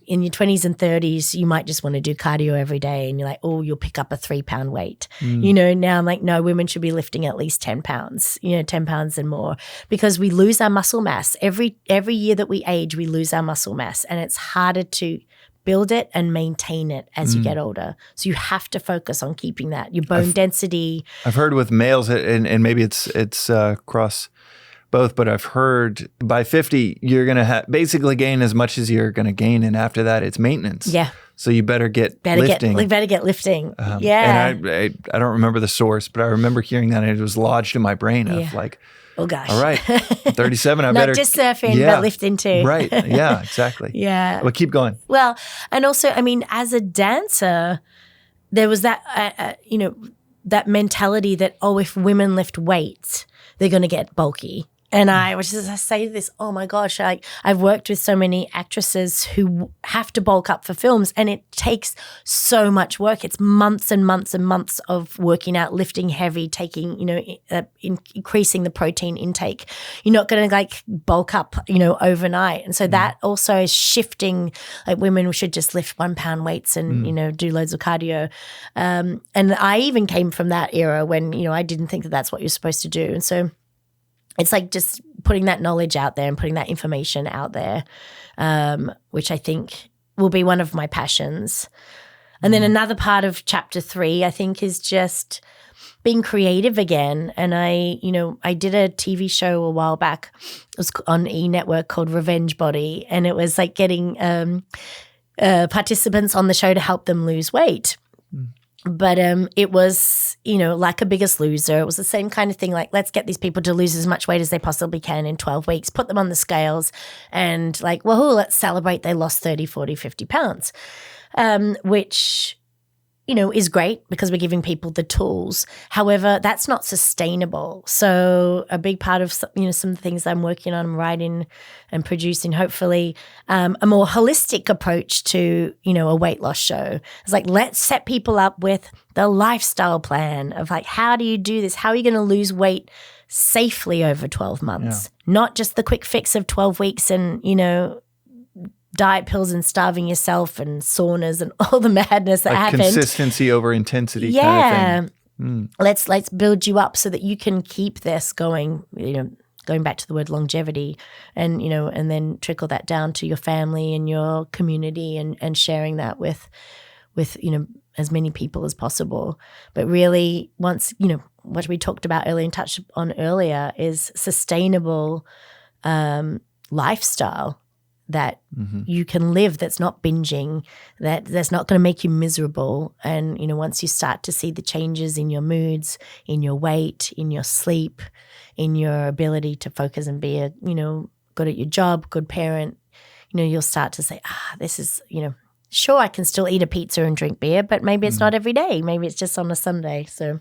In your 20s and 30s, you might just want to do cardio every day and you're like, oh, you'll pick up a 3-pound weight. Now I'm like, no, women should be lifting at least 10 pounds, 10 pounds and more, because we lose our muscle mass. Every year that we age, we lose our muscle mass, and it's harder to build it and maintain it as you get older. So you have to focus on keeping that. Your bone density. I've heard with males, and maybe it's across both, but I've heard by 50, you're going to basically gain as much as you're going to gain. And after that, it's maintenance. Yeah. So you better get lifting. Better get lifting. Yeah. And I don't remember the source, but I remember hearing that, and it was lodged in my brain of like, oh gosh. All right. 37, I Not better. Not just surfing, but lifting too. Right. Yeah, exactly. Yeah. But keep going. Well, and also, I mean, as a dancer, there was that, that mentality that, oh, if women lift weights, they're going to get bulky. And I say this, oh my gosh, I've worked with so many actresses who have to bulk up for films, and it takes so much work. It's months and months and months of working out, lifting heavy, taking, increasing the protein intake. You're not going to like bulk up, overnight. And so that also is shifting, like women should just lift 1 pound weights and, do loads of cardio. And I even came from that era when, I didn't think that that's what you're supposed to do. And so it's like just putting that knowledge out there and putting that information out there, which I think will be one of my passions. And then another part of chapter 3, I think, is just being creative again. And I did a TV show a while back. It was on E! Network called Revenge Body. And it was like getting participants on the show to help them lose weight. But it was, like a Biggest Loser. It was the same kind of thing, like let's get these people to lose as much weight as they possibly can in 12 weeks, put them on the scales and like, woohoo, let's celebrate they lost 30, 40, 50 pounds, which, is great because we're giving people the tools. However, that's not sustainable. So a big part of, some of the things I'm working on, writing and producing, hopefully, a more holistic approach to, a weight loss show. It's like, let's set people up with the lifestyle plan of like, how do you do this? How are you going to lose weight safely over 12 months? Yeah. Not just the quick fix of 12 weeks and, diet pills and starving yourself and saunas and all the madness that happened. Consistency over intensity kind of thing. Let's build you up so that you can keep this going, going back to the word longevity and, and then trickle that down to your family and your community and sharing that with, as many people as possible. But really once, what we talked about earlier and touched on earlier is sustainable lifestyle that you can live, that's not binging, that's not going to make you miserable. And, once you start to see the changes in your moods, in your weight, in your sleep, in your ability to focus and be good at your job, good parent, you'll start to say, this is, sure, I can still eat a pizza and drink beer, but maybe it's not every day. Maybe it's just on a Sunday. So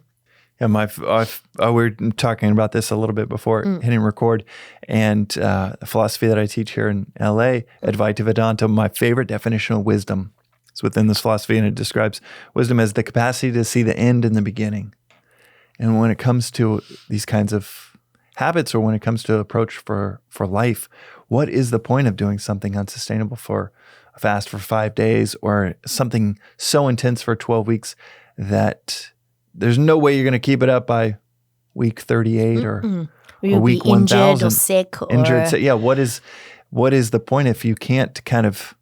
yeah, we were talking about this a little bit before hitting record, and the philosophy that I teach here in LA, Advaita Vedanta, my favorite definition of wisdom is within this philosophy, and it describes wisdom as the capacity to see the end in the beginning. And when it comes to these kinds of habits, or when it comes to approach for life, what is the point of doing something unsustainable for a fast for 5 days, or something so intense for 12 weeks that there's no way you're going to keep it up by week 38 or week 1,000. Injured or sick. Injured. Yeah. What is the point if you can't kind of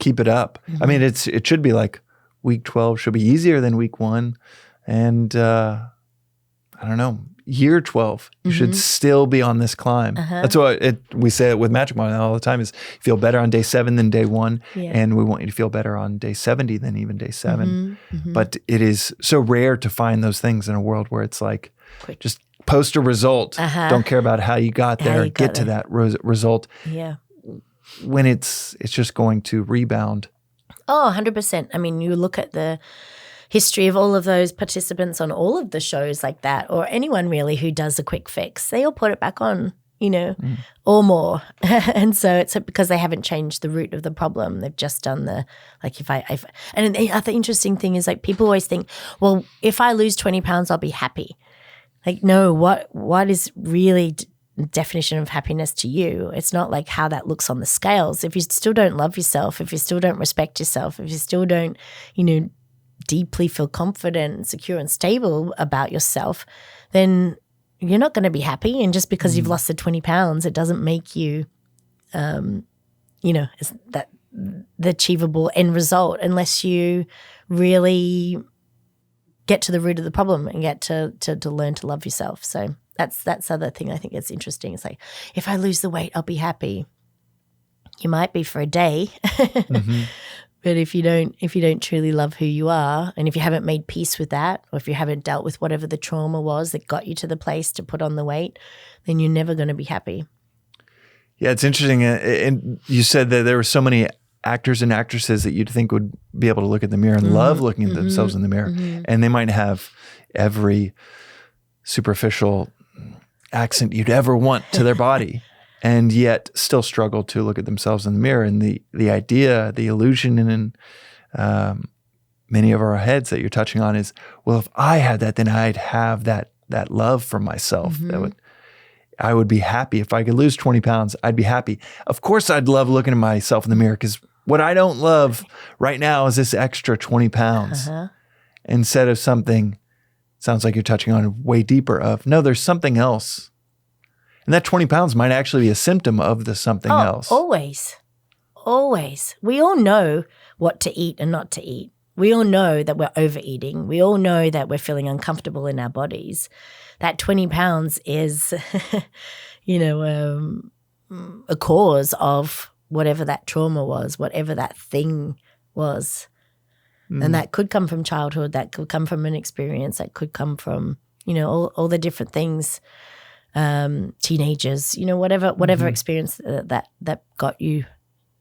keep it up. I mean, it should be like week 12 should be easier than week 1. And I don't know, year 12, you should still be on this climb. That's what we say it with Magic Mind all the time is feel better on day 7 than day 1. Yeah. And we want you to feel better on day 70 than even day 7. But it is so rare to find those things in a world where it's like, just post a result. Don't care about how you got there. Get to that result. Yeah. When it's just going to rebound. Oh, 100%. I mean, you look at the history of all of those participants on all of the shows like that, or anyone really who does a quick fix, they all put it back on, or more. And so it's because they haven't changed the root of the problem. They've just done and the other interesting thing is like people always think, well, if I lose 20 pounds, I'll be happy. Like, no, what is really definition of happiness to you? It's not like how that looks on the scales. If you still don't love yourself, if you still don't respect yourself, if you still don't, deeply feel confident, secure and stable about yourself, then you're not going to be happy. And just because you've lost the 20 pounds, it doesn't make you, is that the achievable end result unless you really get to the root of the problem and get to learn to love yourself. So that's other thing I think that's interesting. It's like, if I lose the weight, I'll be happy. You might be for a day. But if you don't truly love who you are, and if you haven't made peace with that, or if you haven't dealt with whatever the trauma was that got you to the place to put on the weight, then you're never going to be happy. Yeah, it's interesting. And you said that there were so many actors and actresses that you'd think would be able to look at the mirror and love looking at themselves in the mirror. And they might have every superficial accent you'd ever want to their body. And yet still struggle to look at themselves in the mirror. And the idea, the illusion in many of our heads that you're touching on is, well, if I had that, then I'd have that love for myself. I would be happy. If I could lose 20 pounds, I'd be happy. Of course, I'd love looking at myself in the mirror, because what I don't love right now is this extra 20 pounds. Instead of something, sounds like you're touching on way deeper of, no, there's something else. And that 20 pounds might actually be a symptom of the something else. Always. We all know what to eat and not to eat. We all know that we're overeating. We all know that we're feeling uncomfortable in our bodies. That 20 pounds is, a cause of whatever that trauma was, whatever that thing was. And that could come from childhood. That could come from an experience. That could come from, all the different things. Teenagers, whatever experience that got you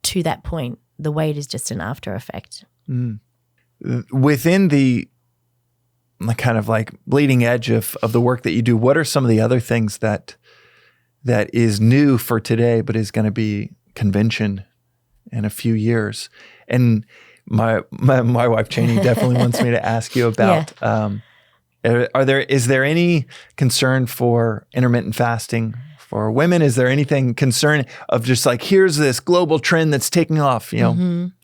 to that point. The weight is just an after effect. Within the kind of like bleeding edge of the work that you do, what are some of the other things that is new for today but is going to be convention in a few years? And my wife Cheney definitely wants me to ask you about is there any concern for intermittent fasting for women? Is there anything concern of just like, here's this global trend that's taking off,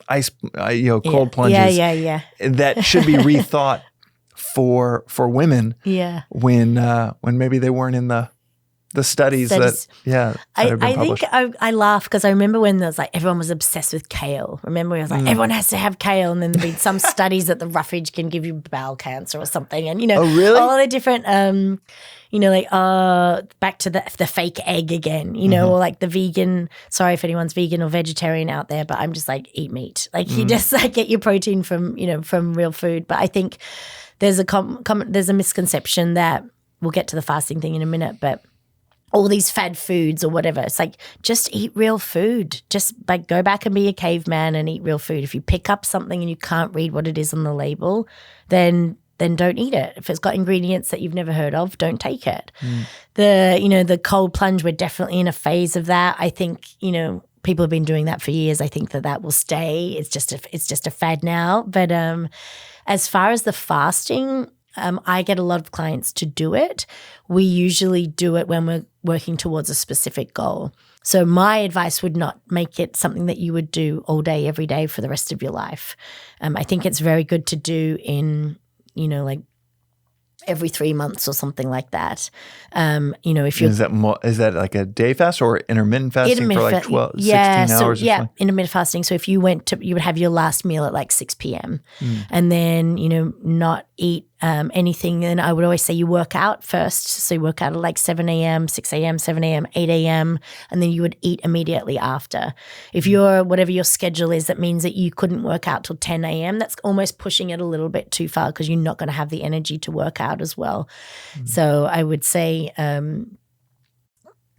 ice, cold plunges that should be rethought for women when maybe they weren't in the studies that have been published. I think I laugh because I remember when there was like everyone was obsessed with kale. Remember, it was like everyone has to have kale, and then there'd been some studies that the roughage can give you bowel cancer or something, and oh really? All the different back to the fake egg again, or like the vegan. Sorry if anyone's vegan or vegetarian out there, but I'm just like, eat meat. Like you just like get your protein from real food. But I think there's a misconception that we'll get to the fasting thing in a minute, but all these fad foods or whatever. It's like, just eat real food. Just like go back and be a caveman and eat real food. If you pick up something and you can't read what it is on the label, then don't eat it. If it's got ingredients that you've never heard of, don't take it. The cold plunge, we're definitely in a phase of that. I think, people have been doing that for years. I think that will stay. It's just a fad now. But as far as the fasting, I get a lot of clients to do it. We usually do it when we're working towards a specific goal. So my advice would not make it something that you would do all day, every day for the rest of your life. I think it's very good to do in, like every 3 months or something like that. If you're is that like a day fast or intermittent fasting for like 16 hours? Intermittent fasting. So if you you would have your last meal at like 6 p.m. And then, not eat anything. And I would always say you work out first. So you work out at like 7 a.m., 6 a.m., 7 a.m., 8 a.m., and then you would eat immediately after. If whatever your schedule is, that means that you couldn't work out till 10 a.m. That's almost pushing it a little bit too far because you're not going to have the energy to work out as well. So I would say,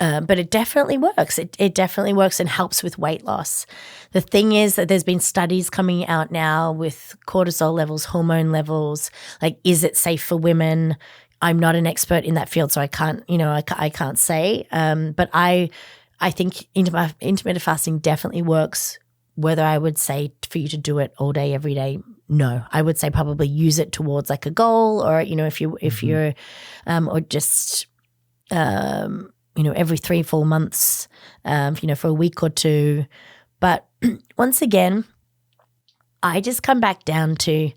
but it definitely works. It definitely works and helps with weight loss. The thing is that there's been studies coming out now with cortisol levels, hormone levels, like is it safe for women? I'm not an expert in that field, so I can't, I can't say. But I think intermittent fasting definitely works. Whether I would say for you to do it all day, every day, no. I would say probably use it towards like a goal, or if you're, or just every 3-4 months, for a week or two. But once again, I just come back down to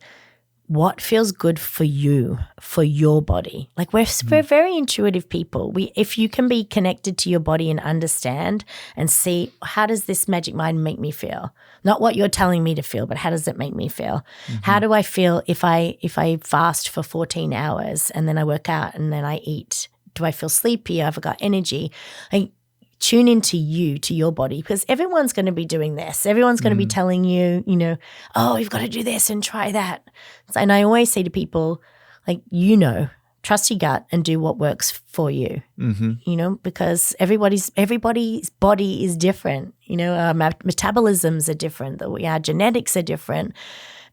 what feels good for you, for your body. Like we're very intuitive people. If you can be connected to your body and understand and see, how does this magic mind make me feel? Not what you're telling me to feel, but how does it make me feel? How do I feel if I fast for 14 hours and then I work out and then I eat? Do I feel sleepy? Have I got energy? Tune into you, to your body, because everyone's going to be doing this. Everyone's going to be telling you, oh, you've got to do this and try that. And I always say to people, like, trust your gut and do what works for you, because everybody's body is different. Our metabolisms are different. Our genetics are different.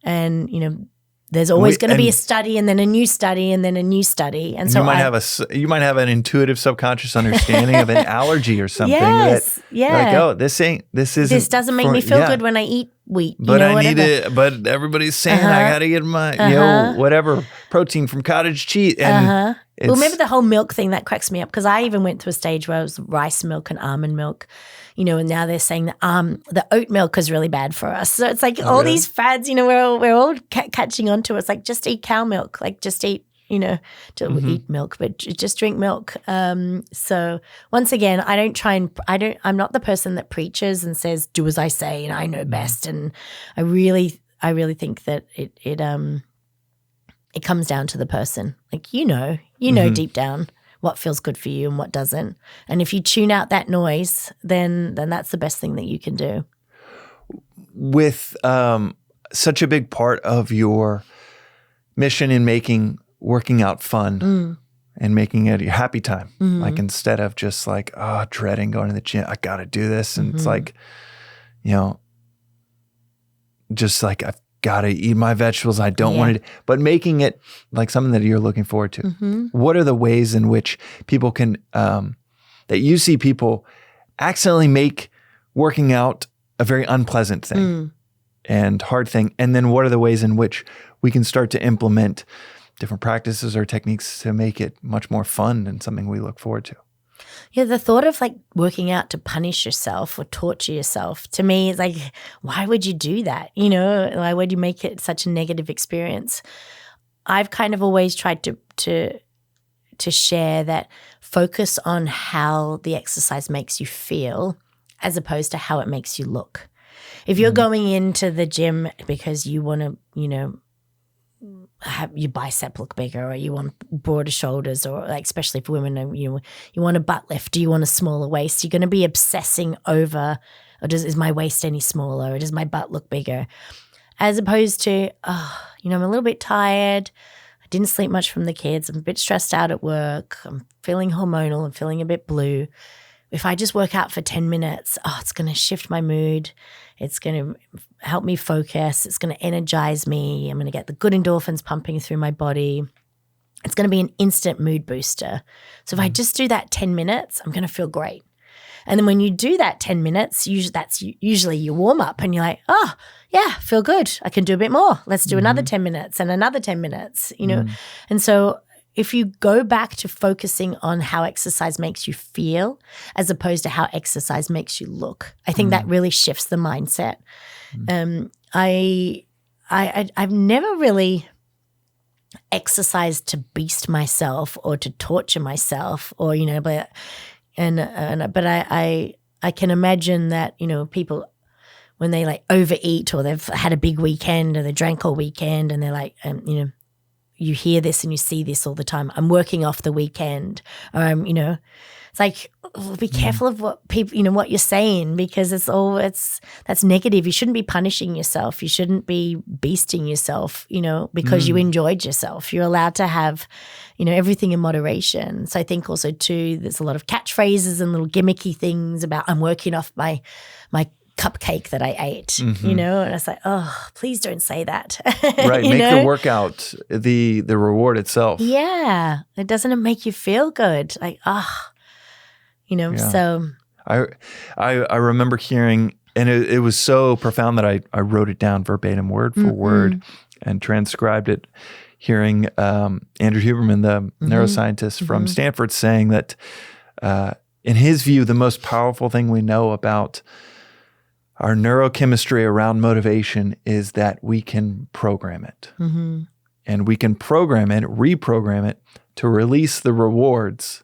And, there's always going to be a study and then a new study and then a new study. And so you might have an intuitive subconscious understanding of an allergy or something. Yes, like, oh, this doesn't make me feel good when I eat wheat. But I need it. But everybody's saying I got to get my whatever protein from cottage cheese. And well, remember the whole milk thing that cracks me up, because I even went through a stage where it was rice milk and almond milk. And now they're saying that the oat milk is really bad for us. So it's like these fads, we're all catching on to it. It's like, just eat cow milk, like just eat, eat milk, but just drink milk. So once again, I'm not the person that preaches and says, do as I say and I know best. And I really think that it comes down to the person. Like, deep down what feels good for you and what doesn't. And if you tune out that noise, then that's the best thing that you can do. With such a big part of your mission in making working out fun and making it a happy time, like instead of just like, dreading going to the gym, I got to do this. And it's like, just like, I've got to eat my vegetables. I don't want to, but making it like something that you're looking forward to. What are the ways in which people can, that you see people accidentally make working out a very unpleasant thing and hard thing? And then what are the ways in which we can start to implement different practices or techniques to make it much more fun and something we look forward to? Yeah, the thought of like working out to punish yourself or torture yourself, to me is like, why would you do that? Why would you make it such a negative experience? I've kind of always tried to share that, focus on how the exercise makes you feel as opposed to how it makes you look. If you're going into the gym because you want to, have your bicep look bigger, or you want broader shoulders, or like, especially for women, you want a butt lift, do you want a smaller waist? You're going to be obsessing over, is my waist any smaller, or does my butt look bigger? As opposed to, I'm a little bit tired, I didn't sleep much from the kids, I'm a bit stressed out at work, I'm feeling hormonal, I'm feeling a bit blue. If I just work out for 10 minutes, it's going to shift my mood. It's going to help me focus. It's going to energize me. I'm going to get the good endorphins pumping through my body. It's going to be an instant mood booster. So if I just do that 10 minutes, I'm going to feel great. And then when you do that 10 minutes, that's usually your warm up, and you're like, feel good. I can do a bit more. Let's do another 10 minutes and another 10 minutes, And so if you go back to focusing on how exercise makes you feel as opposed to how exercise makes you look, I think that really shifts the mindset. I've never really exercise to beast myself or to torture myself, or but I can imagine that people, when they like overeat or they've had a big weekend or they drank all weekend and they're like, you hear this and you see this all the time. I'm working off the weekend. It's like, be careful of what people, what you're saying, because that's negative. You shouldn't be punishing yourself. You shouldn't be beasting yourself, because you enjoyed yourself. You're allowed to have, everything in moderation. So I think also too, there's a lot of catchphrases and little gimmicky things about I'm working off my cupcake that I ate, and it's like, oh, please don't say that. Right. Make the workout the reward itself. Yeah. Doesn't make you feel good? Like, so. I remember hearing, and it was so profound that I wrote it down verbatim, word for word, and transcribed it, hearing Andrew Huberman, the neuroscientist from Stanford, saying that in his view, the most powerful thing we know about our neurochemistry around motivation is that we can program it. And we can program it, reprogram it to release the rewards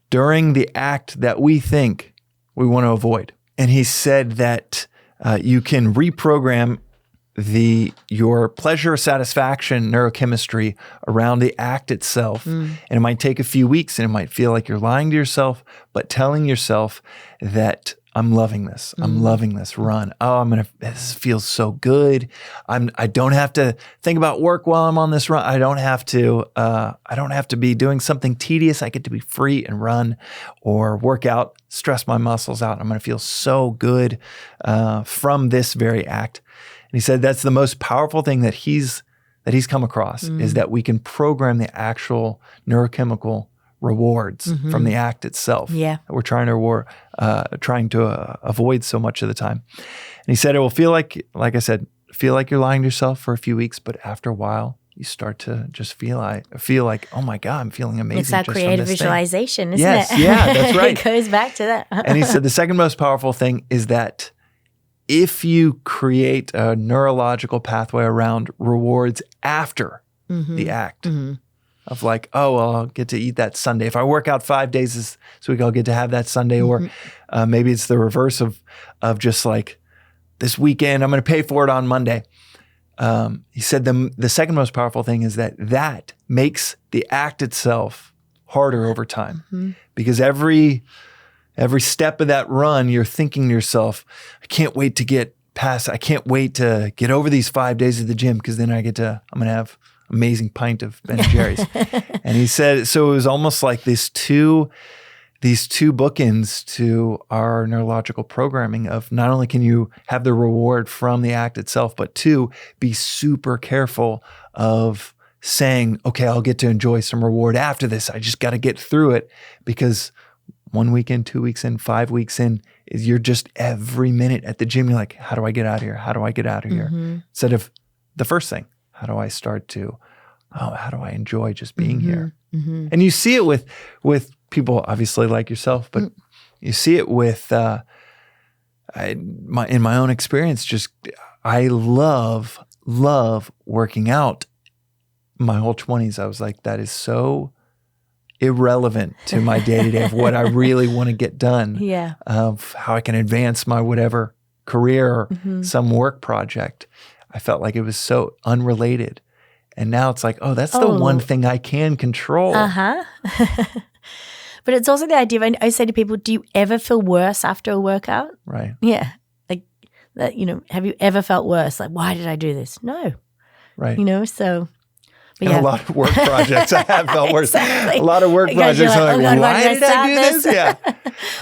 during the act that we think we want to avoid. And he said that you can reprogram your pleasure, satisfaction, neurochemistry around the act itself. And it might take a few weeks and it might feel like you're lying to yourself, but telling yourself that I'm loving this. I'm loving this run. Oh, this feels so good. I don't have to think about work while I'm on this run. I don't have to be doing something tedious. I get to be free and run or work out, stress my muscles out. I'm going to feel so good from this very act. And he said that's the most powerful thing that he's come across is that we can program the actual neurochemical rewards from the act itself. Yeah, that we're trying to avoid so much of the time. And he said it will feel like I said, feel like you're lying to yourself for a few weeks, but after a while, you start to just feel like, oh my God, I'm feeling amazing. It's that just creative from this visualization, thing. isn't Yes, it? yeah, that's right. It goes back to that. And he said the second most powerful thing is that if you create a neurological pathway around rewards after the act, of like, oh, well, I'll get to eat that Sunday. If I work out 5 days this week, I'll get to have that Sunday. Or maybe it's the reverse of just like this weekend, I'm going to pay for it on Monday. He said the second most powerful thing is that makes the act itself harder over time. Because every step of that run, you're thinking to yourself, I can't wait to get past, I can't wait to get over these 5 days at the gym because then I'm going to have amazing pint of Ben & Jerry's. And he said, so it was almost like these two bookends to our neurological programming of not only can you have the reward from the act itself, but two, be super careful of saying, okay, I'll get to enjoy some reward after this. I just got to get through it, because 1 week in, 2 weeks in, 5 weeks in, you're just every minute at the gym, you're like, how do I get out of here? How do I get out of here? Instead of the first thing, how do I enjoy just being here? And you see it with people obviously like yourself, but you see it with, in my own experience, just I love working out. My whole 20s, I was like, that is so irrelevant to my day-to-day of what I really want to get done, of how I can advance my whatever career or some work project. I felt like it was so unrelated. And now it's like, oh, that's the one thing I can control. But it's also the idea of, I say to people, do you ever feel worse after a workout? Right. Yeah. Like that, have you ever felt worse? Like, why did I do this? No. Right. So. And a lot of work projects I have felt worse. Exactly. A lot of work projects I'm like, why did I do this?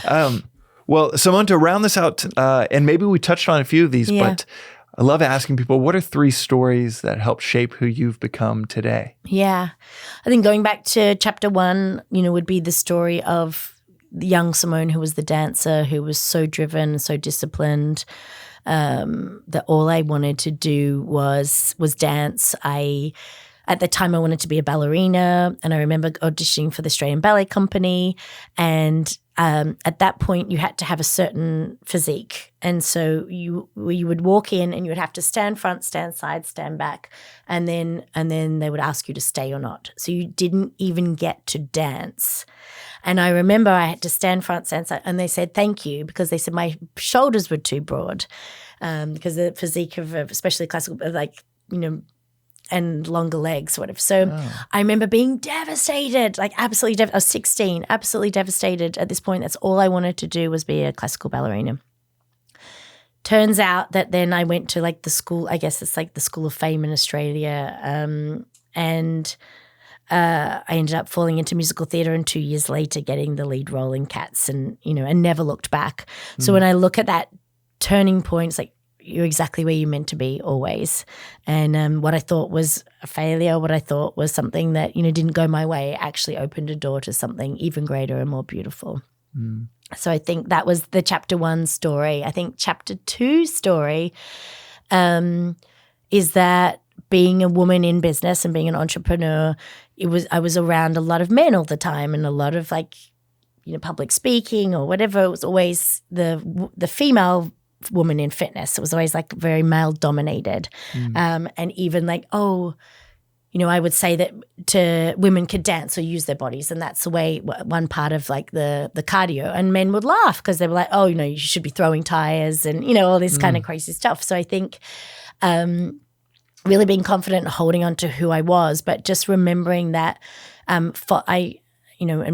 Yeah. Well, Simone, to round this out, and maybe we touched on a few of these, but I love asking people, what are 3 stories that help shape who you've become today? Yeah. I think going back to chapter 1, would be the story of the young Simone, who was the dancer, who was so driven, so disciplined, that all I wanted to do was dance. I at the time I wanted to be a ballerina, and I remember auditioning for the Australian Ballet Company, and at that point you had to have a certain physique, and so you would walk in and you would have to stand front, stand side, stand back, and then they would ask you to stay or not. So you didn't even get to dance. And I remember I had to stand front, stand side, and they said thank you because they said my shoulders were too broad because the physique of especially classical, and longer legs, whatever. So I remember being devastated, like absolutely devastated. I was 16, absolutely devastated at this point. That's all I wanted to do was be a classical ballerina. Turns out that then I went to like the school, I guess it's like the School of Fame in Australia, and I ended up falling into musical theatre, and 2 years later getting the lead role in Cats, and never looked back. So when I look at that turning point, it's like you're exactly where you're meant to be always. And what I thought was a failure, what I thought was something that didn't go my way, actually opened a door to something even greater and more beautiful. So I think that was the chapter 1 story. I think chapter 2 story is that being a woman in business and being an entrepreneur, I was around a lot of men all the time, and a lot of public speaking or whatever. It was always the female woman in fitness. It was always like very male dominated. And even like, I would say that to women could dance or use their bodies, and that's the way one part of like the cardio, and men would laugh because they were like, you should be throwing tires and all this kind of crazy stuff. So I think really being confident and holding on to who I was, but just remembering that and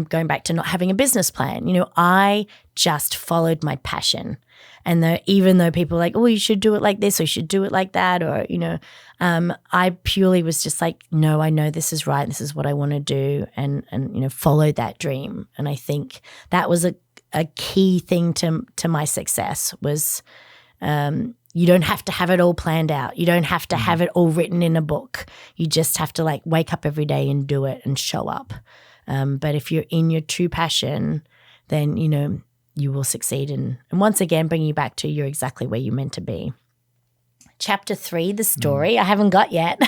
going back to not having a business plan, I just followed my passion. And even though people were like, you should do it like this or you should do it like that, or, I purely was just like, no, I know this is right. This is what I want to do, and follow that dream. And I think that was a key thing to my success was you don't have to have it all planned out. You don't have to have it all written in a book. You just have to like wake up every day and do it and show up. But if you're in your true passion, then, you will succeed. And once again, bringing you back to you're exactly where you're meant to be. Chapter 3, the story, I haven't got yet.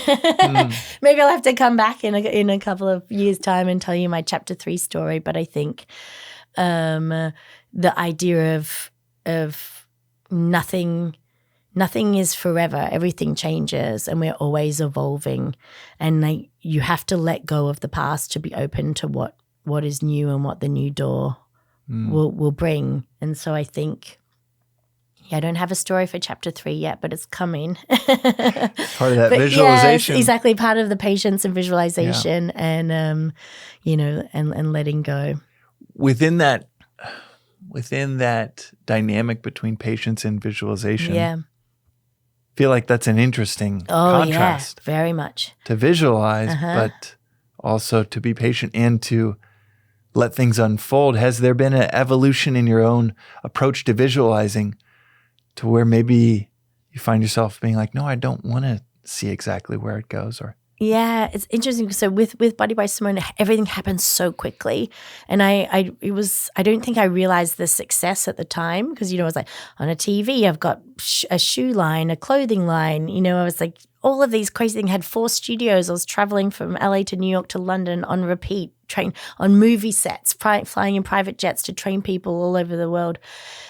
Maybe I'll have to come back in a couple of years' time and tell you my chapter 3 story. But I think the idea of nothing is forever. Everything changes, and we're always evolving. And you have to let go of the past to be open to what is new and what the new door will bring. And so I think, I don't have a story for chapter 3 yet, but it's coming. Part of that visualization. Yeah, exactly. Part of the patience and visualization and, and letting go. Within that dynamic between patience and visualization, I feel like that's an interesting contrast. Yeah, very much. To visualize, but also to be patient and to let things unfold. Has there been an evolution in your own approach to visualizing to where maybe you find yourself being like, no, I don't want to see exactly where it goes? Or yeah, it's interesting. So with Body by Simone, everything happened so quickly, and I don't think I realized the success at the time because I was like on a TV, I've got a shoe line, a clothing line. I was like all of these crazy things. I had 4 studios. I was traveling from LA to New York to London on repeat, train on movie sets, flying in private jets to train people all over the world.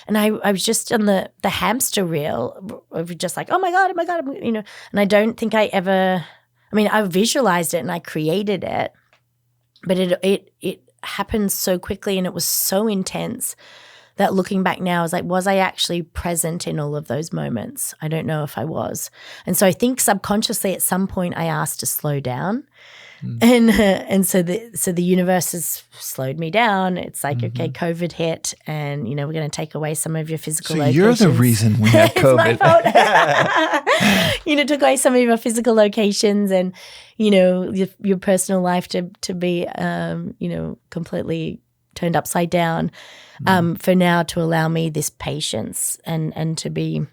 And I was just on the hamster wheel of just like, oh my God, and I don't think I ever. I visualized it and I created it, but it happened so quickly and it was so intense that looking back now, I was like, was I actually present in all of those moments? I don't know if I was. And so I think subconsciously at some point I asked to slow down. And so the universe has slowed me down. It's like, okay, COVID hit and, we're going to take away some of your physical locations. You're the reason we had COVID. It's my fault. Took away some of your physical locations and, your personal life to be, completely turned upside down for now to allow me this patience and to be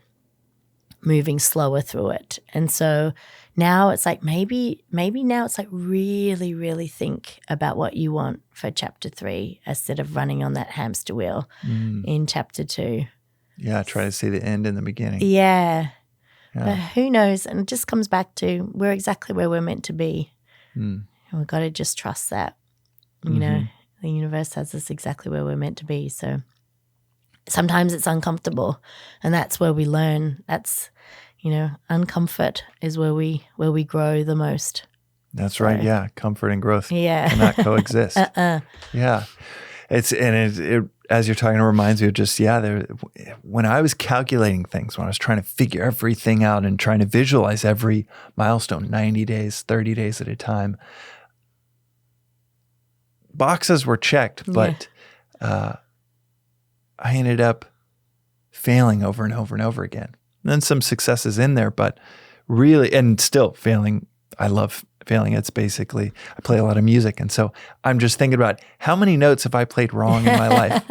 moving slower through it. And so now it's like maybe now it's like really, really think about what you want for chapter 3 instead of running on that hamster wheel in chapter 2. Yeah, try to see the end in the beginning. Yeah. But who knows? And it just comes back to we're exactly where we're meant to be. And we've got to just trust that, you know, the universe has us exactly where we're meant to be. So sometimes it's uncomfortable, and that's where we learn. That's, you know, uncomfort is where we grow the most. That's right. Yeah. Comfort and growth cannot coexist. Yeah. It as you're talking, it reminds me of just, when I was calculating things, when I was trying to figure everything out and trying to visualize every milestone, 90 days, 30 days at a time, boxes were checked, but I ended up failing over and over and over again. And then some successes in there, but really, and still failing. I love failing. It's basically, I play a lot of music. And so I'm just thinking about how many notes have I played wrong in my life?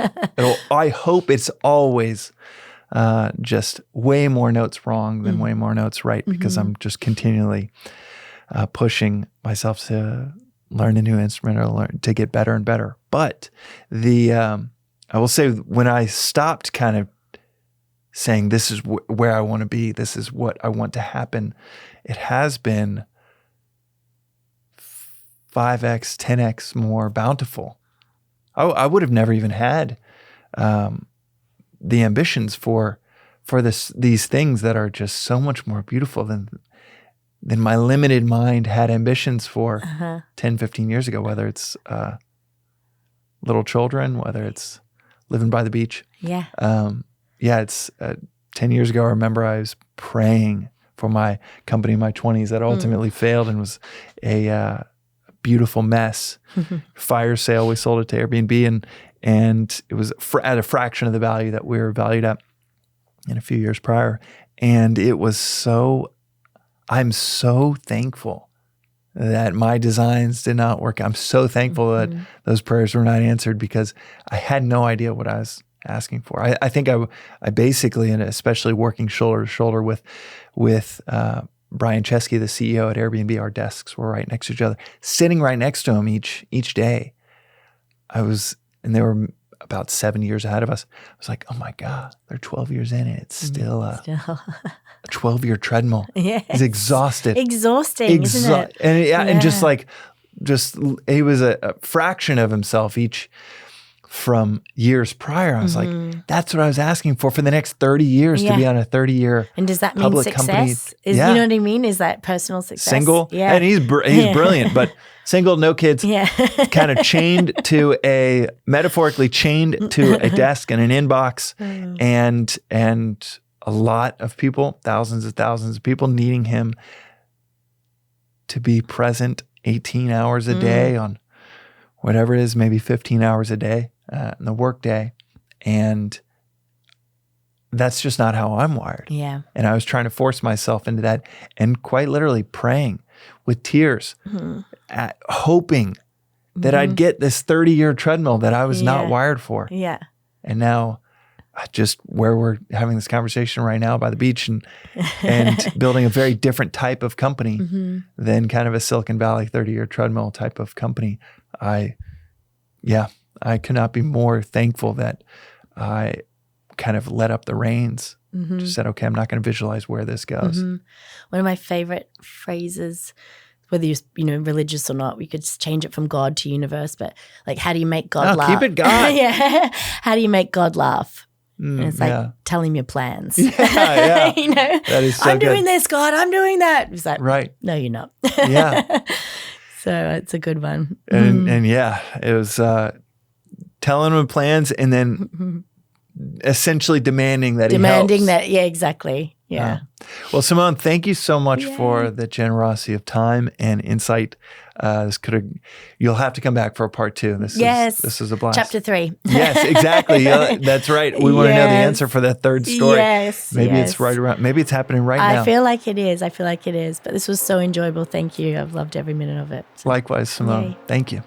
I hope it's always just way more notes wrong than way more notes right, because I'm just continually pushing myself to learn a new instrument or to get better and better. But I will say, when I stopped kind of saying, this is where I want to be, this is what I want to happen, it has been 5x, 10x more bountiful. I would have never even had the ambitions for these things that are just so much more beautiful than my limited mind had ambitions for 10, 15 years ago, whether it's little children, whether it's living by the beach. Yeah. It's 10 years ago, I remember I was praying for my company in my 20s that ultimately failed and was a beautiful mess. Fire sale, we sold it to Airbnb, and it was at a fraction of the value that we were valued at in a few years prior. And it was I'm so thankful that my designs did not work. I'm so thankful that those prayers were not answered, because I had no idea what I was asking for. I think I basically, and especially working shoulder to shoulder with Brian Chesky, the CEO at Airbnb, our desks were right next to each other, sitting right next to him each day. And they were about 7 years ahead of us. I was like, oh my God, they're 12 years in and it's still a 12-year treadmill. Yes. He's exhausted. Exhausting, isn't it? And just he was a fraction of himself each from years prior. I was like, that's what I was asking for the next 30 years, to be on a 30-year And does that mean public success? company. You know what I mean? Is that personal success? Single. Yeah. And he's brilliant, but single, no kids, kind of metaphorically chained to a desk and an inbox, and a lot of people, thousands of people needing him to be present 18 hours a day on whatever it is, maybe 15 hours a day in the workday. And that's just not how I'm wired. Yeah. And I was trying to force myself into that, and quite literally praying with tears, hoping that I'd get this 30-year treadmill that I was not wired for. Yeah. And now, just where we're having this conversation right now by the beach, and building a very different type of company than kind of a Silicon Valley 30-year treadmill type of company. I could not be more thankful that I kind of let up the reins. Just said, okay, I'm not going to visualize where this goes. One of my favorite phrases, whether you're religious or not, we could change it from God to universe, but like, how do you make God laugh? Keep it God. Yeah. How do you make God laugh? And it's like, tell him your plans. Yeah. That is so I'm good. doing this, God. I'm doing that. It's like, right. No, you're not. Yeah. So it's a good one. And it was telling him plans, and then essentially demanding that he helps. Yeah, exactly. Yeah. Well, Simone, thank you so much for the generosity of time and insight. You'll have to come back for a part 2. This is a blast. Chapter 3. Yes, exactly. That's right. We want to know the answer for that third story. Yes. Maybe it's right around. Maybe it's happening right now. I feel like it is. But this was so enjoyable. Thank you. I've loved every minute of it. Likewise, Simone. Yay. Thank you.